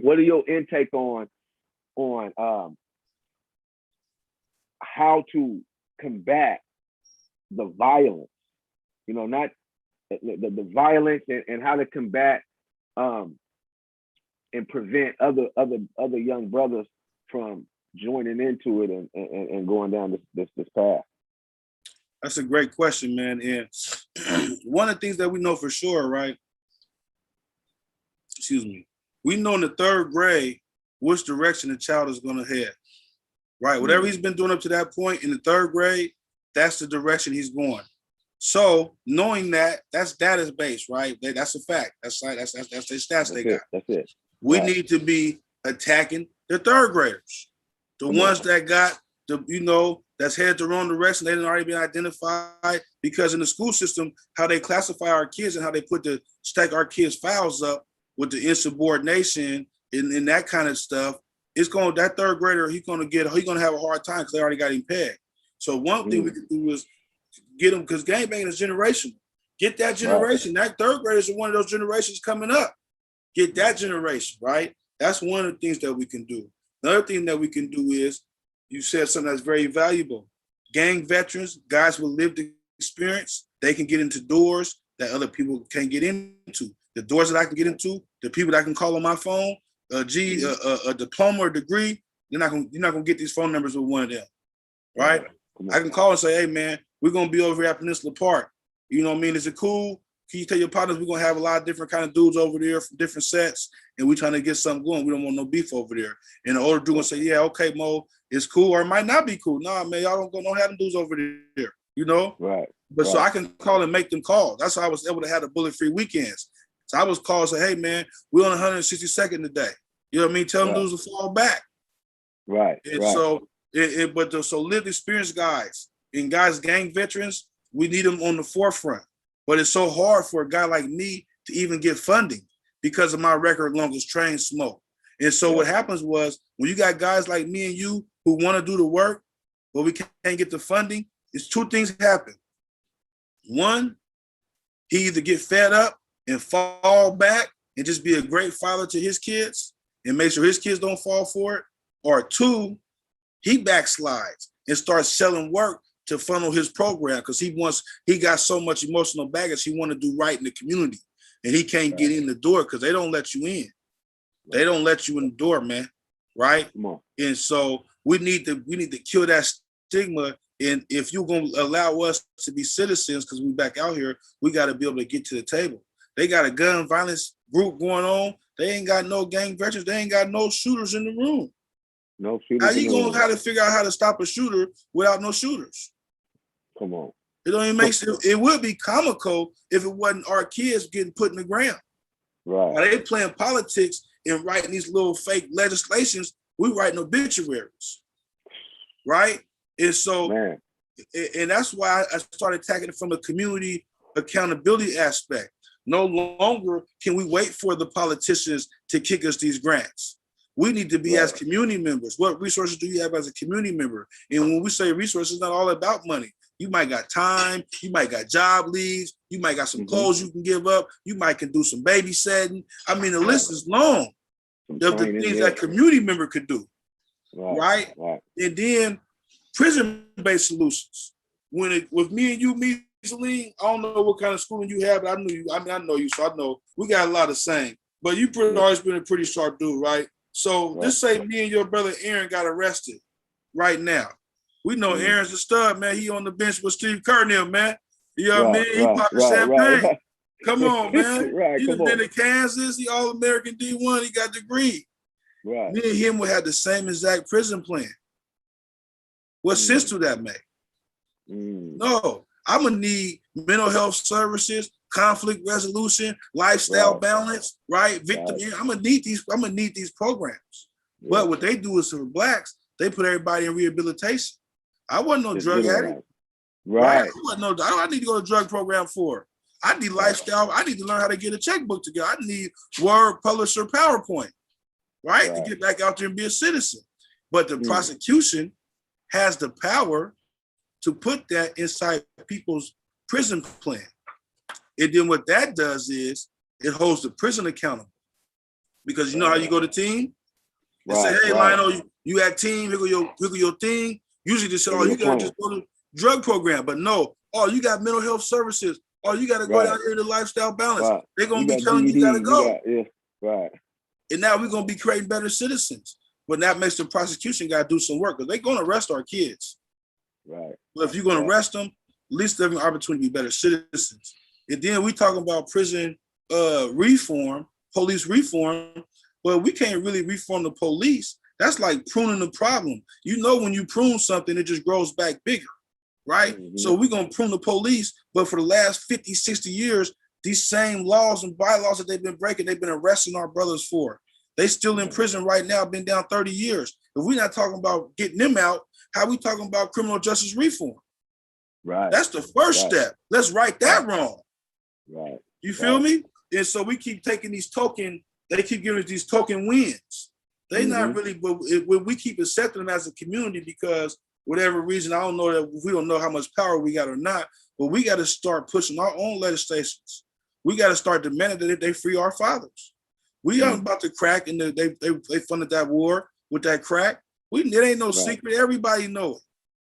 what are your intake on how to combat the violence? You know, not the violence, and how to combat and prevent other young brothers from joining into it and going down this path. That's a great question, man. And one of the things that we know for sure, right? Excuse me. We know in the third grade which direction the child is going to head, right? Whatever he's been doing up to that point in the third grade, that's the direction he's going. So knowing that, that's data based, right? That's a fact. That's the stats they got. That's it. We need to be attacking the third graders, the ones that got that's headed the wrong direction. They didn't already been identified, because in the school system, how they classify our kids and how they stack our kids' files up with the insubordination and that kind of stuff, that third grader, he's gonna have a hard time because they already got him pegged. So one thing we could do is get them, because gangbanging is generational. Get that generation. That third graders are one of those generations coming up. Get that generation, right? That's one of the things that we can do. Another thing that we can do is, you said something that's very valuable. Gang veterans, guys with lived experience, they can get into doors that other people can't get into. The doors that I can get into, the people that I can call on my phone, a diploma or degree, you're not gonna get these phone numbers with one of them, right? I can call and say, hey man, we're gonna be over here at Peninsula Park. You know what I mean? Is it cool? Can you tell your partners we're gonna have a lot of different kind of dudes over there from different sets, and we're trying to get something going. We don't want no beef over there. And the older dude will say, yeah, okay, Mo, it's cool, or it might not be cool. Nah, man, y'all don't have them dudes over there, you know? Right. But so I can call and make them call. That's how I was able to have the bullet-free weekends. So I was called and say, hey man, we're on 162nd today. You know what I mean? Tell them dudes to fall back. Right. And so lived experience guys and guys, gang veterans, we need them on the forefront. But it's so hard for a guy like me to even get funding because of my record long as train smoke. And so what happens was, when you got guys like me and you who want to do the work, but we can't get the funding, it's two things happen. One, he either get fed up and fall back and just be a great father to his kids and make sure his kids don't fall for it. Or two, he backslides and starts selling work to funnel his program, because he got so much emotional baggage. He want to do right in the community, and he can't get in the door because they don't let you in. They don't let you in the door, man. Right? And so we need to kill that stigma. And if you're gonna allow us to be citizens, because we back out here, we got to be able to get to the table. They got a gun violence group going on. They ain't got no gang veterans. They ain't got no shooters in the room. No shooters. How you gonna have to figure out how to stop a shooter without no shooters? Come on. It don't even make sense. It would be comical if it wasn't our kids getting put in the ground. Right. While they playing politics and writing these little fake legislations, we writing obituaries. Right? And so, and that's why I started attacking it from a community accountability aspect. No longer can we wait for the politicians to kick us these grants. We need to be as community members. What resources do you have as a community member? And when we say resources, it's not all about money. You might got time, you might got job leads, you might got some clothes you can give up, you might can do some babysitting. I mean, the list is long of the things that community member could do. Right? And then prison-based solutions. With me and you, Celine, I don't know what kind of schooling you have, but I know you. I know you, so I know we got a lot of same. But you always been a pretty sharp dude, right? So just say me and your brother Aaron got arrested right now. We know Aaron's a stud, man. He on the bench with Steve Kerrnell, man. You know what I mean? He popping champagne. Come on, man. He done been to Kansas. He All-American D1. He got degree. Me and him would have the same exact prison plan. What sense do that make? No. I'm going to need mental health services, conflict resolution, lifestyle balance, right? Victim. I'm going to need these programs. But what they do is for blacks, they put everybody in rehabilitation. I wasn't no drug addict. Right. I need to go to drug program for. I need lifestyle. I need to learn how to get a checkbook together. I need Word, Publisher, PowerPoint, right? To get back out there and be a citizen. But the prosecution has the power to put that inside people's prison plan. And then what that does is it holds the prison accountable. Because you know how you go to team and say, hey, Lionel, you at team, here go your thing. Usually they say, oh, you got to just go to drug program. But no, oh, you got mental health services. Oh, you got to go down here to lifestyle balance. They're going to be telling you got to go. And now we're going to be creating better citizens. But that makes the prosecution got to do some work because they're going to arrest our kids. Right. But if you're going to arrest them, at least they have an opportunity to be better citizens. And then we talking about prison reform, police reform, but we can't really reform the police. That's like pruning the problem. You know, when you prune something, it just grows back bigger, right? Mm-hmm. So we're going to prune the police, but for the last 50, 60 years, these same laws and bylaws that they've been breaking, they've been arresting our brothers for. They still in prison right now, been down 30 years. If we're not talking about getting them out, how we talking about criminal justice reform? Right. That's the first step. Let's right that wrong. Right. You feel me? And so we keep taking these they keep giving us these token wins. They not really, but we keep accepting them as a community because whatever reason, I don't know that we don't know how much power we got or not, but we got to start pushing our own legislations. We got to start demanding that they free our fathers. We aren't about to crack, and they funded that war with that crack. It ain't no secret. Everybody know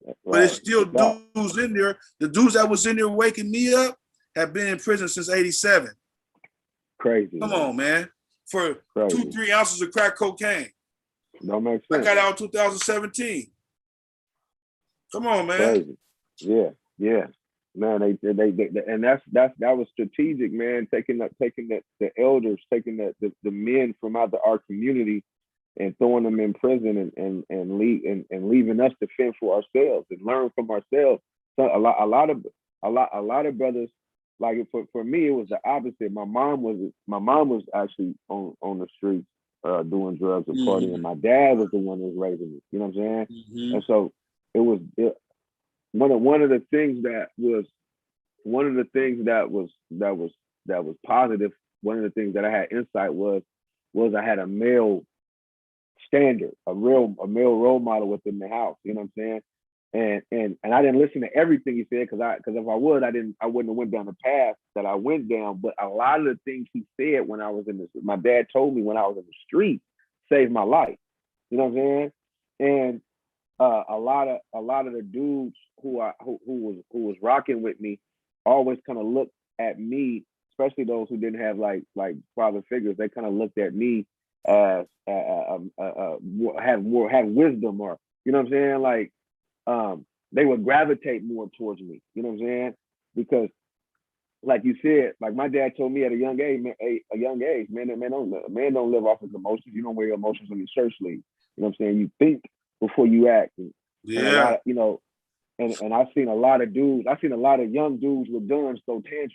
it. But it's still dudes in there. The dudes that was in there waking me up have been in prison since 87. Crazy. Come on, man. For 2-3 ounces of crack cocaine. Don't make sense. I got out in 2017. Come on, man. Crazy. Yeah. Man, they and that was strategic, man. Taking the elders, taking the men from out of our community and throwing them in prison and leaving us to fend for ourselves and learn from ourselves. So a lot of brothers, like for me, it was the opposite. My mom was actually on the streets doing drugs and partying. And my dad was the one who was raising me. You know what I'm saying? Mm-hmm. And so one of the things that was positive. One of the things that I had insight was I had a male standard, a male role model within the house. You know what I'm saying? And I didn't listen to everything he said because if I would, I wouldn't have went down the path that I went down. But a lot of the things he said when I was my dad told me when I was in the street saved my life. You know what I'm saying? And a lot of the dudes who was rocking with me always kind of looked at me, especially those who didn't have like father figures. They kind of looked at me as have wisdom, or you know what I'm saying, like. They would gravitate more towards me, you know what I'm saying? Because, like you said, like my dad told me at a young age, man don't live off his emotions. You don't wear your emotions on your shirt sleeve. You know what I'm saying? You think before you act. And a lot of, you know, and I've seen a lot of young dudes with guns throw tantrums,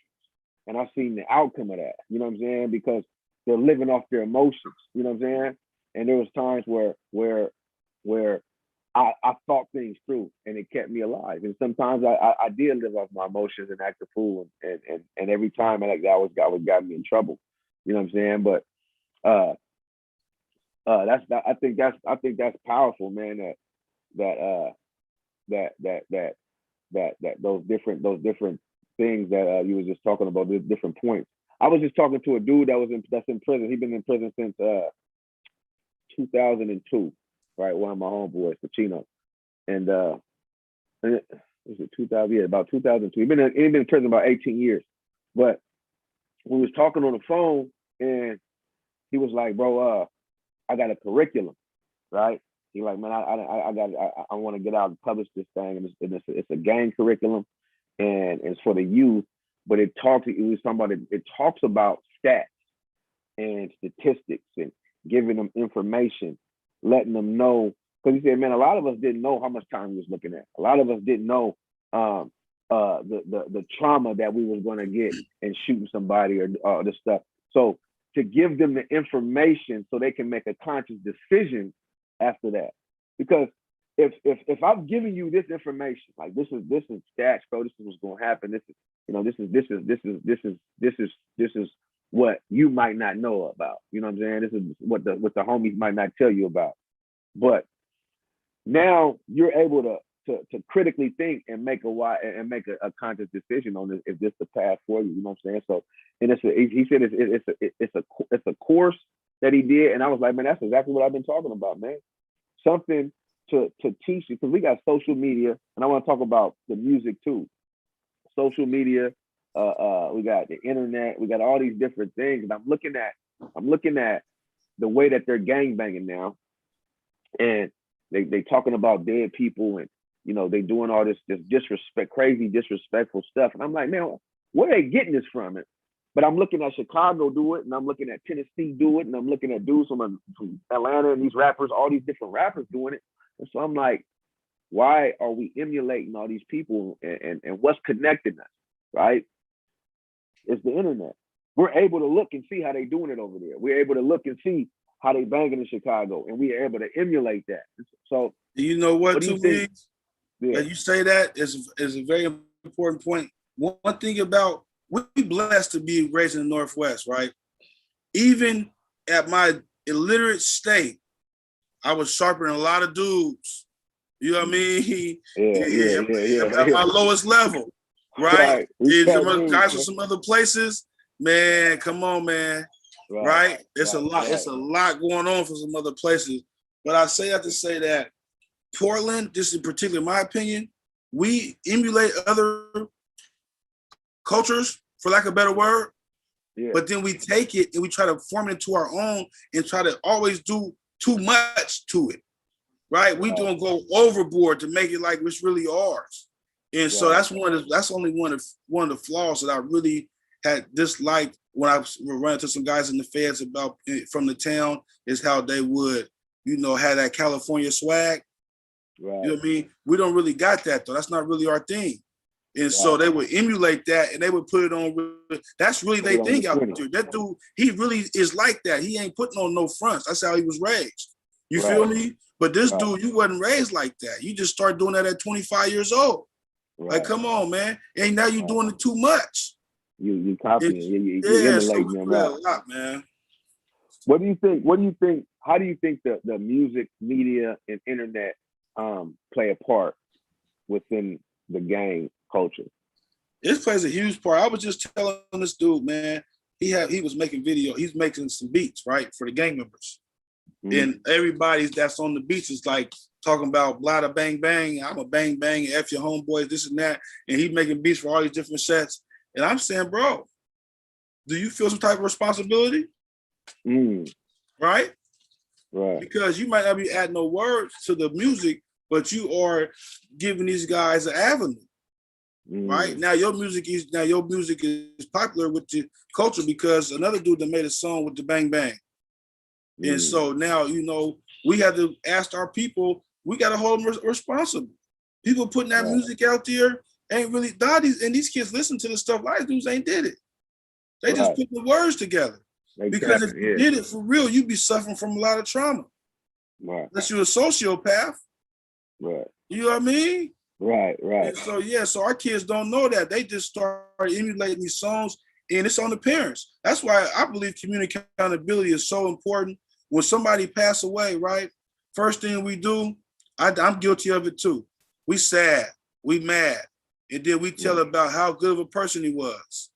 and I've seen the outcome of that. You know what I'm saying? Because they're living off their emotions. You know what I'm saying? And there was times where I thought things through, and it kept me alive. And sometimes I did live off my emotions and act a fool, and every time that got me in trouble. You know what I'm saying? But I think that's powerful, man. That those different things that you were just talking about, the different points. I was just talking to a dude that's in prison. He's been in prison since 2002. Right, one of my homeboys, Pacino, and was it 2000? Yeah, about 2002. He'd been in prison about 18 years. But we was talking on the phone, and he was like, "Bro, I got a curriculum, right?" He's like, "Man, I want to get out and publish this thing, and it's a gang curriculum, and it's for the youth, but it talks about stats and statistics and giving them information." Letting them know, because he said, man, a lot of us didn't know how much time we was looking at. A lot of us didn't know the trauma that we was going to get in shooting somebody or this stuff. So to give them the information so they can make a conscious decision after that. Because if I'm giving you this information, like this is stats, bro, this is what's going to happen. This is what you might not know about. You know what I'm saying? This is what the homies might not tell you about. But now you're able to to critically think and make a conscious decision on this, if this is the path for you. You know what I'm saying? So, and he said it's a course that he did, and I was like, man, that's exactly what I've been talking about, man. Something to teach you, because we got social media, and I want to talk about the music too. Social media, we got the internet, we got all these different things, and I'm looking at the way that they're gangbanging now, and they talking about dead people, and they doing all this crazy disrespectful stuff, and I'm like, man, where are they getting this from? It, but I'm looking at Chicago do it, and I'm looking at Tennessee do it, and I'm looking at dudes from Atlanta and these rappers, all these different rappers doing it, and so I'm like, why are we emulating all these people, and what's connecting us, right? It's the internet. We're able to look and see how they doing it over there. We're able to look and see how they banging in Chicago, and we are able to emulate that. So, you know what do you to think? me? Yeah. You say that is a very important point. One thing about, we're blessed to be raised in the Northwest, right? Even at my illiterate state, I was sharpening a lot of dudes. You know what I mean? Yeah. At my lowest level, right? Guys from some other places, man, come on, man. Right? It's a lot. It's a lot going on for some other places. But I say that to say that Portland, just in particular, in my opinion, we emulate other cultures, for lack of a better word. Yeah. But then we take it and we try to form it into our own and try to always do too much to it. Right? We don't go overboard to make it like it's really ours. And so that's only one of the flaws that I really had disliked when I ran into some guys in the feds about from the town, is how they would, have that California swag. Right. You know what I mean? We don't really got that though. That's not really our thing. And so they would emulate that and they would put it on. That's really their thing out there. That dude, he really is like that. He ain't putting on no fronts. That's how he was raised. You feel me? But this dude, you wasn't raised like that. You just start doing that at 25 years old. Right. Like, come on, man. And now you're doing it too much. You copying. You emulating them. A lot, man. What do you think? How do you think the music, media, and internet play a part within the gang culture? It plays a huge part. I was just telling this dude, man, he was making video. He's making some beats, right, for the gang members. Mm-hmm. And everybody that's on the beats is like talking about blah, bang, bang. I'm a bang, bang, F your homeboys, this and that. And he's making beats for all these different sets. And I'm saying, bro, do you feel some type of responsibility? Right? Right. Because you might not be adding no words to the music, but you are giving these guys an avenue. Right? Now your music is popular with the culture because another dude that made a song with the bang bang. And so now, we have to ask our people, we got to hold them responsible. People putting that music out there ain't really and these kids listen to the stuff. A lot of dudes ain't did it. They just put the words together. Because if you did it for real, you'd be suffering from a lot of trauma. Right. Unless you're a sociopath. Right. You know what I mean? Right. And so our kids don't know that. They just start emulating these songs, and it's on the parents. That's why I believe community accountability is so important. When somebody pass away, right? First thing we do, I'm guilty of it too. We sad, we mad, and then we tell about how good of a person he was.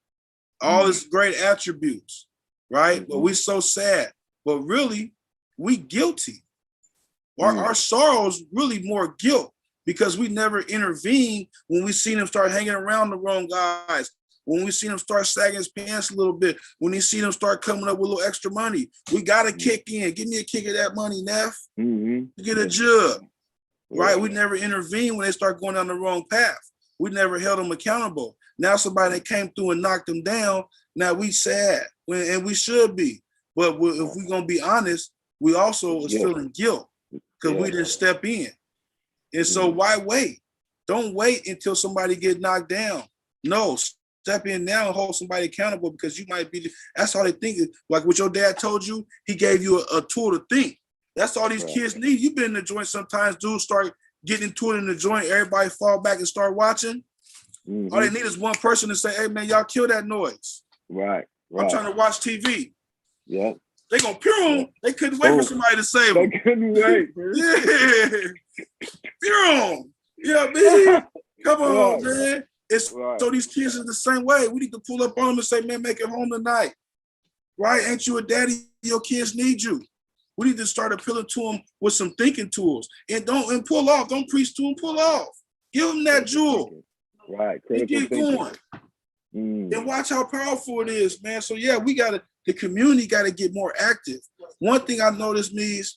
All his great attributes, right? But we so sad. But really, we guilty. Our sorrows really more guilt because we never intervened when we seen him start hanging around the wrong guys. When we see them start sagging his pants a little bit, when we see them start coming up with a little extra money, we got to kick in. Give me a kick of that money, Neff. Get a jug, right? We never intervened when they start going down the wrong path. We never held them accountable. Now somebody that came through and knocked them down, now we sad, and we should be. But if we're going to be honest, we also is feeling guilt because we didn't step in. And so why wait? Don't wait until somebody get knocked down. No, step in now and hold somebody accountable because you might be, that's all they think. Like what your dad told you, he gave you a tool to think. That's all these kids need. You've been in the joint sometimes, dudes start getting into it in the joint, everybody fall back and start watching. All they need is one person to say, hey man, y'all kill that noise. Right. I'm trying to watch TV. Yeah. They gonna pew. They couldn't wait for somebody to save them. They couldn't wait. Pew. You know what I mean? Come on, Right. man. It's Right. so these kids are the same way. We need to pull up on them and say, man, make it home tonight. Right? Ain't you a daddy? Your kids need you. We need to start appealing to them with some thinking tools. And pull off. Don't preach to them, pull off. Give them that jewel. Right. And Critical get thinking. going. And watch how powerful it is, man. So yeah, the community gotta get more active. One thing I noticed, Mies,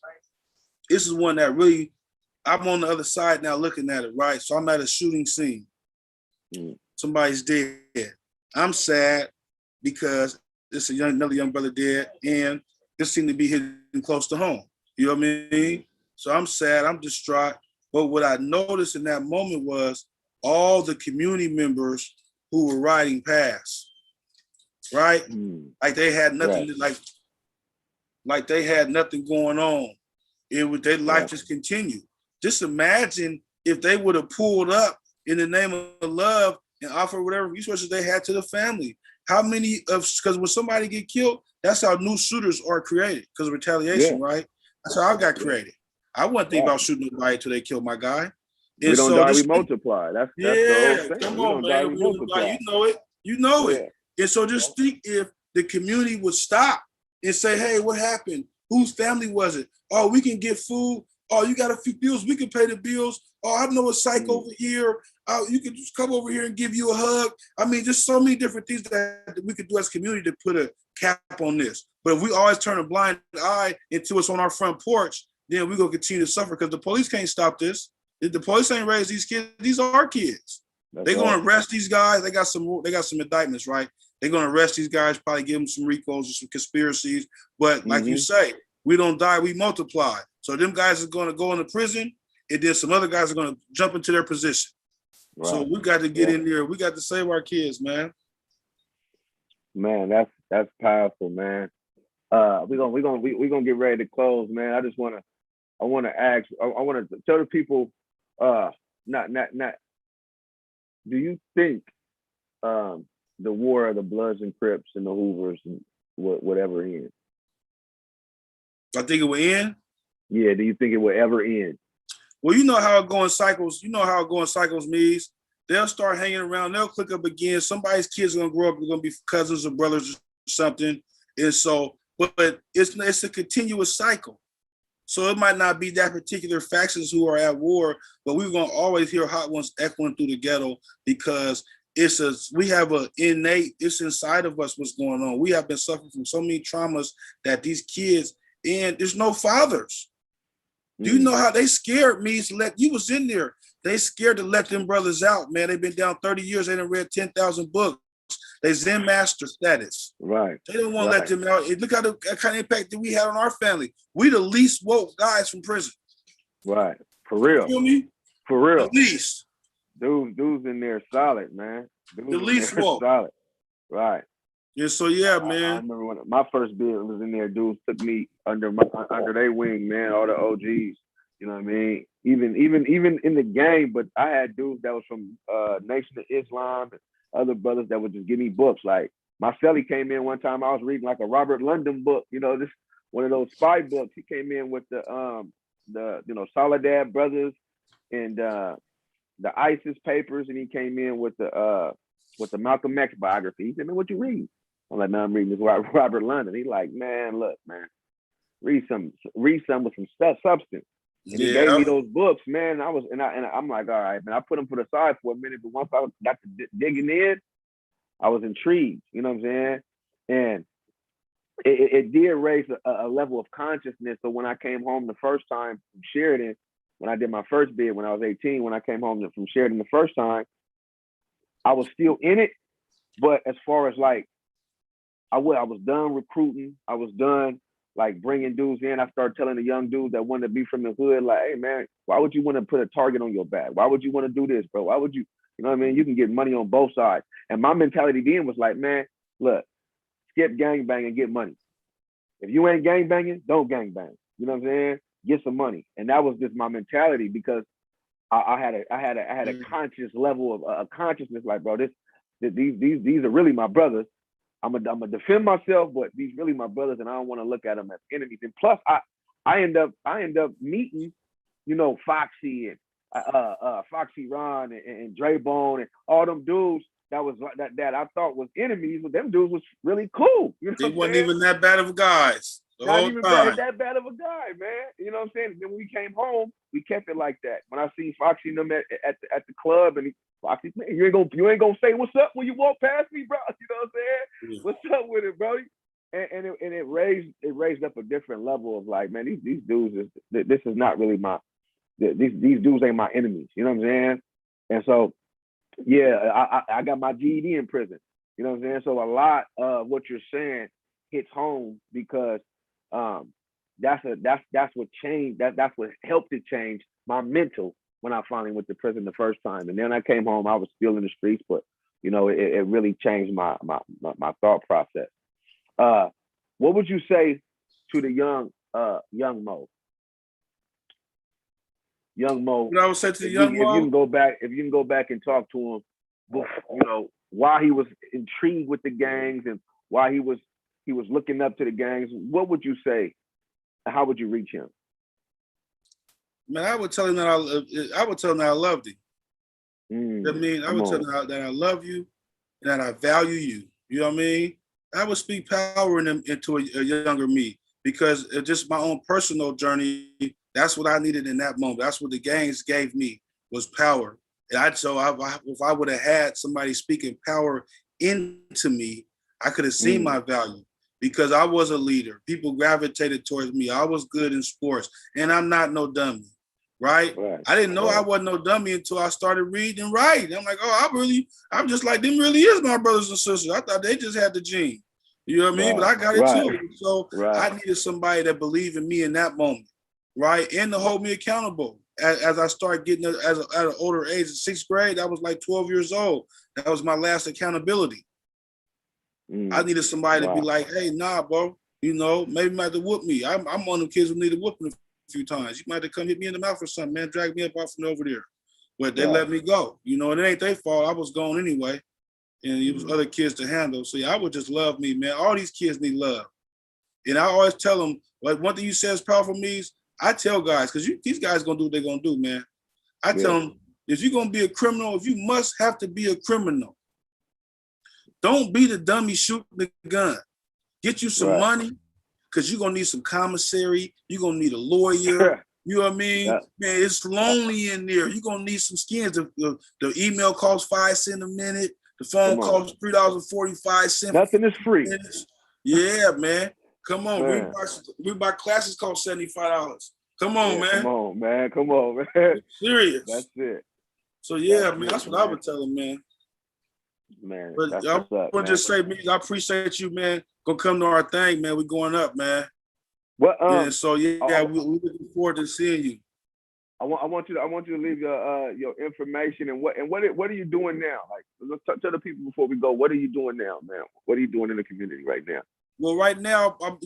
this is one that really, I'm on the other side now looking at it, right? So I'm at a shooting scene. Somebody's dead. I'm sad because this is another young brother dead, and this seemed to be hitting close to home. You know what I mean? So I'm sad, I'm distraught. But what I noticed in that moment was all the community members who were riding past, right? Like they had nothing, like they had nothing going on. It would their life just continued. Just imagine if they would have pulled up in the name of love and offered whatever resources they had to the family. How many because when somebody get killed, that's how new shooters are created because of retaliation, right? That's how I got created. I wasn't thinking about shooting nobody until they killed my guy. We don't die, we multiply. That's the whole thing. Come on, man. You know it. You know it. And so just think if the community would stop and say, hey, what happened? Whose family was it? Oh, we can get food. Oh, you got a few bills. We can pay the bills. Oh, I know a psych over here. You can just come over here and give you a hug. I mean, just so many different things that we could do as a community to put a cap on this. But if we always turn a blind eye until it's on our front porch, then we're going to continue to suffer because the police can't stop this. If the police ain't raised these kids, these are our kids. They're going to arrest these guys. They got some indictments, right? They're going to arrest these guys, probably give them some recalls or some conspiracies. But like you say, we don't die, we multiply. So them guys are going to go into prison, and then some other guys are going to jump into their position. Right. So we got to get in there. We got to save our kids, man. Man, that's powerful, man. We're gonna get ready to close, man. I want to ask. I want to tell the people. Not. Do you think the war of the Bloods and Crips and the Hoovers and whatever end? I think it will end. Yeah. Do you think it will ever end? Well, you know how it goes in cycles. You know how it goes in cycles, Mies. They'll start hanging around. They'll click up again. Somebody's kids are gonna grow up. They're gonna be cousins or brothers or something. And so, but it's a continuous cycle. So it might not be that particular factions who are at war, but we're gonna always hear hot ones echoing through the ghetto because we have a innate. It's inside of us what's going on. We have been suffering from so many traumas that these kids and there's no fathers. Do you know how they scared me to let you was in there? They scared to let them brothers out, man. They've been down 30 years. They done read 10,000 books. They Zen master status. Right. They don't want to let them out. Look how the kind of impact that we had on our family. We the least woke guys from prison. Right. For real. You feel me? For real. The least. Dudes in there solid, man. The least woke. Solid. Right. Yeah, so yeah, man. I remember when my first bid was in there, dudes took me under their wing, man, all the OGs. You know what I mean? Even in the game, but I had dudes that was from Nation of Islam and other brothers that would just give me books. Like my celly came in one time, I was reading like a Robert London book, this one of those spy books. He came in with the Soledad brothers and the ISIS papers, and he came in with the Malcolm X biography. He said, man, what you read? I'm like, man, I'm reading this Robert London. He's like, man, look, man, read some with some substance. And he gave me those books, man. I'm like, all right, man. I put them to the side for a minute, but once I got to digging in, I was intrigued. You know what I'm saying? And it did raise a level of consciousness. So when I came home the first time from Sheridan, when I did my first bid when I was 18, when I came home from Sheridan the first time, I was still in it, but as far as like, I was done recruiting. I was done like bringing dudes in. I started telling the young dudes that wanted to be from the hood, like, hey man, why would you want to put a target on your back? Why would you want to do this, bro? Why would you know what I mean? You can get money on both sides. And my mentality then was like, man, look, skip gangbang and get money. If you ain't gangbanging, don't gangbang. You know what I'm saying? Get some money. And that was just my mentality because I had a conscious level of a consciousness, like, bro, these are really my brothers. I'm gonna defend myself, but these really my brothers, and I don't want to look at them as enemies. And plus, I end up meeting, Foxy Foxy Ron and Dre Bone and all them dudes that was that I thought was enemies, but them dudes was really cool. You know They what I'm wasn't saying? even that bad of guys the Not whole even time. that bad of a guy, man. You know what I'm saying? Then when we came home, we kept it like that. When I see Foxy and them at the club, and Foxy, man, you ain't gonna say what's up when you walk past me, bro. You know what I'm saying? Yeah. What's up with it, bro? And it raised up a different level of like, man, these dudes this is not really these dudes ain't my enemies. You know what I'm saying? And so, yeah, I got my GED in prison. You know what I'm saying? So a lot of what you're saying hits home because that's what changed. That's what helped to change my mental when I finally went to prison the first time. And then I came home, I was still in the streets, but you know, it really changed my thought process. What would you say to the young Mo? Young Mo, What I would say to the young if you Mo? can go back and talk to him, you know, why he was intrigued with the gangs and why he was looking up to the gangs. What would you say? How would you reach him? Man, I would tell him that I loved him. I mean, I would tell him that I love you and that I value you. You know what I mean? I would speak power into a younger me because just my own personal journey. That's what I needed in that moment. That's what the gangs gave me was power. And if I would have had somebody speaking power into me, I could have seen my value because I was a leader. People gravitated towards me. I was good in sports, and I'm not no dummy, right? I didn't know I wasn't no dummy until I started reading and writing. I'm like, oh, I'm just like them. Really is my brothers and sisters. I thought they just had the gene. You know what I mean? But I got it too. So I needed somebody that believed in me in that moment, right? And to hold me accountable. As I started getting at an older age, in 6th grade, I was like 12 years old. That was my last accountability. I needed somebody to be like, hey, nah, bro, you know, maybe you might have to whoop me. I'm one of them kids who needed whooping a few times. You might have to come hit me in the mouth or something, man, drag me up off from over there. But they let me go, you know, and it ain't their fault. I was gone anyway. And it was other kids to handle. So yeah, I would just love me, man. All these kids need love. And I always tell them, like, one thing you said is powerful means, I tell guys, because these guys going to do what they're going to do, man. I tell them, if you're going to be a criminal, if you must have to be a criminal, don't be the dummy shooting the gun. Get you some money, because you're going to need some commissary. You're going to need a lawyer. You know what I mean? Man, it's lonely in there. You're going to need some skins. The email costs 5 cents a minute. The phone costs $3.45. Nothing is free. Yeah, man. Come on. We buy classes cost $75. Come on, man. Come on, man. Serious. That's it. So yeah, man, that's what I would tell him, man. Man, but I want to just say, man, I appreciate you, man. Gonna come to our thing, man. We going up, man. And so yeah, we looking forward to seeing you. I want you to leave your information and what are you doing now? Like, let's tell the people before we go. What are you doing now, man? What are you doing in the community right now? Well, right now, I'm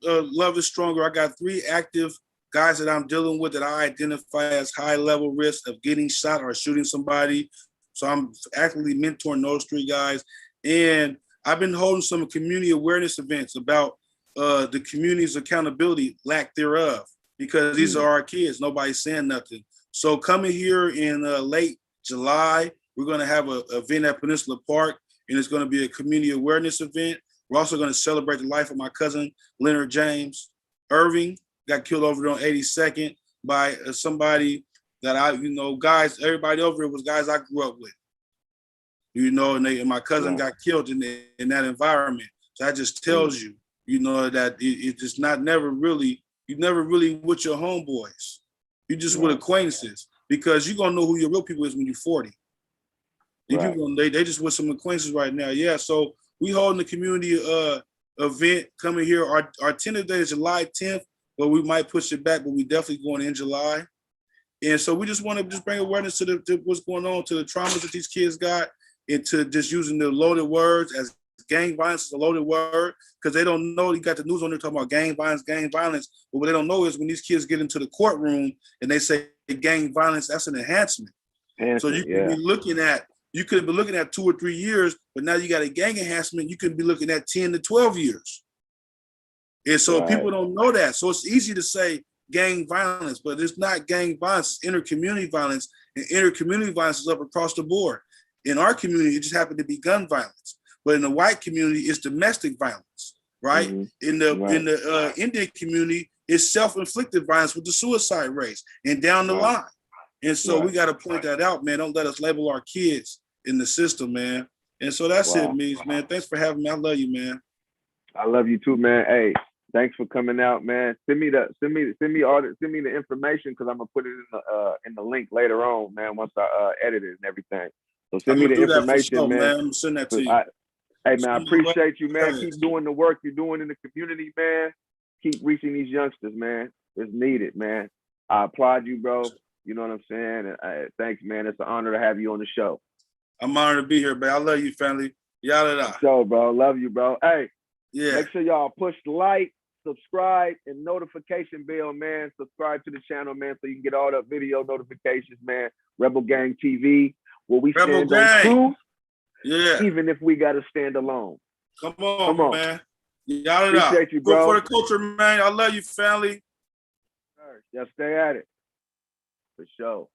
Love is Stronger. I got 3 active guys that I'm dealing with that I identify as high level risk of getting shot or shooting somebody. So I'm actively mentoring those 3 guys, and I've been holding some community awareness events about the community's accountability, lack thereof. Because these are our kids. Nobody's saying nothing. So coming here in late July, we're going to have an event at Peninsula Park, and it's going to be a community awareness event. We're also going to celebrate the life of my cousin, Leonard James. Irving got killed over there on 82nd by somebody that guys, everybody over there was guys I grew up with. You know, and my cousin got killed in that environment. So that just tells you, that it's just never really with your homeboys. You just with acquaintances, because you're gonna know who your real people is when you're 40. People, they just with some acquaintances right now. Yeah, so we holding the community event coming here. Our tentative date is July 10th, but we might push it back, but we definitely going in July. And so we just want to just bring awareness to what's going on, to the traumas that these kids got, and to just using the loaded words as gang violence is a loaded word, because they don't know. You got the news on there talking about gang violence. But what they don't know is when these kids get into the courtroom and they say gang violence, that's an enhancement. So you could be looking at 2 or 3 years, but now you got a gang enhancement. You could be looking at 10 to 12 years. And so people don't know that. So it's easy to say, gang violence, but it's not gang violence, it's inter-community violence, and inter-community violence is up across the board. In our community, it just happened to be gun violence, but in the white community, it's domestic violence, right? In the Indian community, it's self-inflicted violence with the suicide rates and down the line. And so we got to point that out, man. Don't let us label our kids in the system, man. And so that's it, Mees, man. Thanks for having me. I love you, man. I love you too, man. Hey, thanks for coming out, man. Send me the information, because I'm gonna put it in the link later on, man. Once I edit it and everything. So send me the information, sure, man. I'm gonna send that to you. Hey, man, I appreciate you, man. Keep doing the work you're doing in the community, man. Keep reaching these youngsters, man. It's needed, man. I applaud you, bro. You know what I'm saying? And thanks, man. It's an honor to have you on the show. I'm honored to be here, man. I love you, family. Yada. So, bro, love you, bro. Hey, yeah. Make sure y'all push like, subscribe, and notification bell, man. Subscribe to the channel, man, so you can get all the video notifications, man. Rebel Gang TV, where we stand on truth, even if we gotta stand alone. Come on, man. Yada. Appreciate you, bro. Go for the culture, man. I love you, family. Just stay at it. For sure.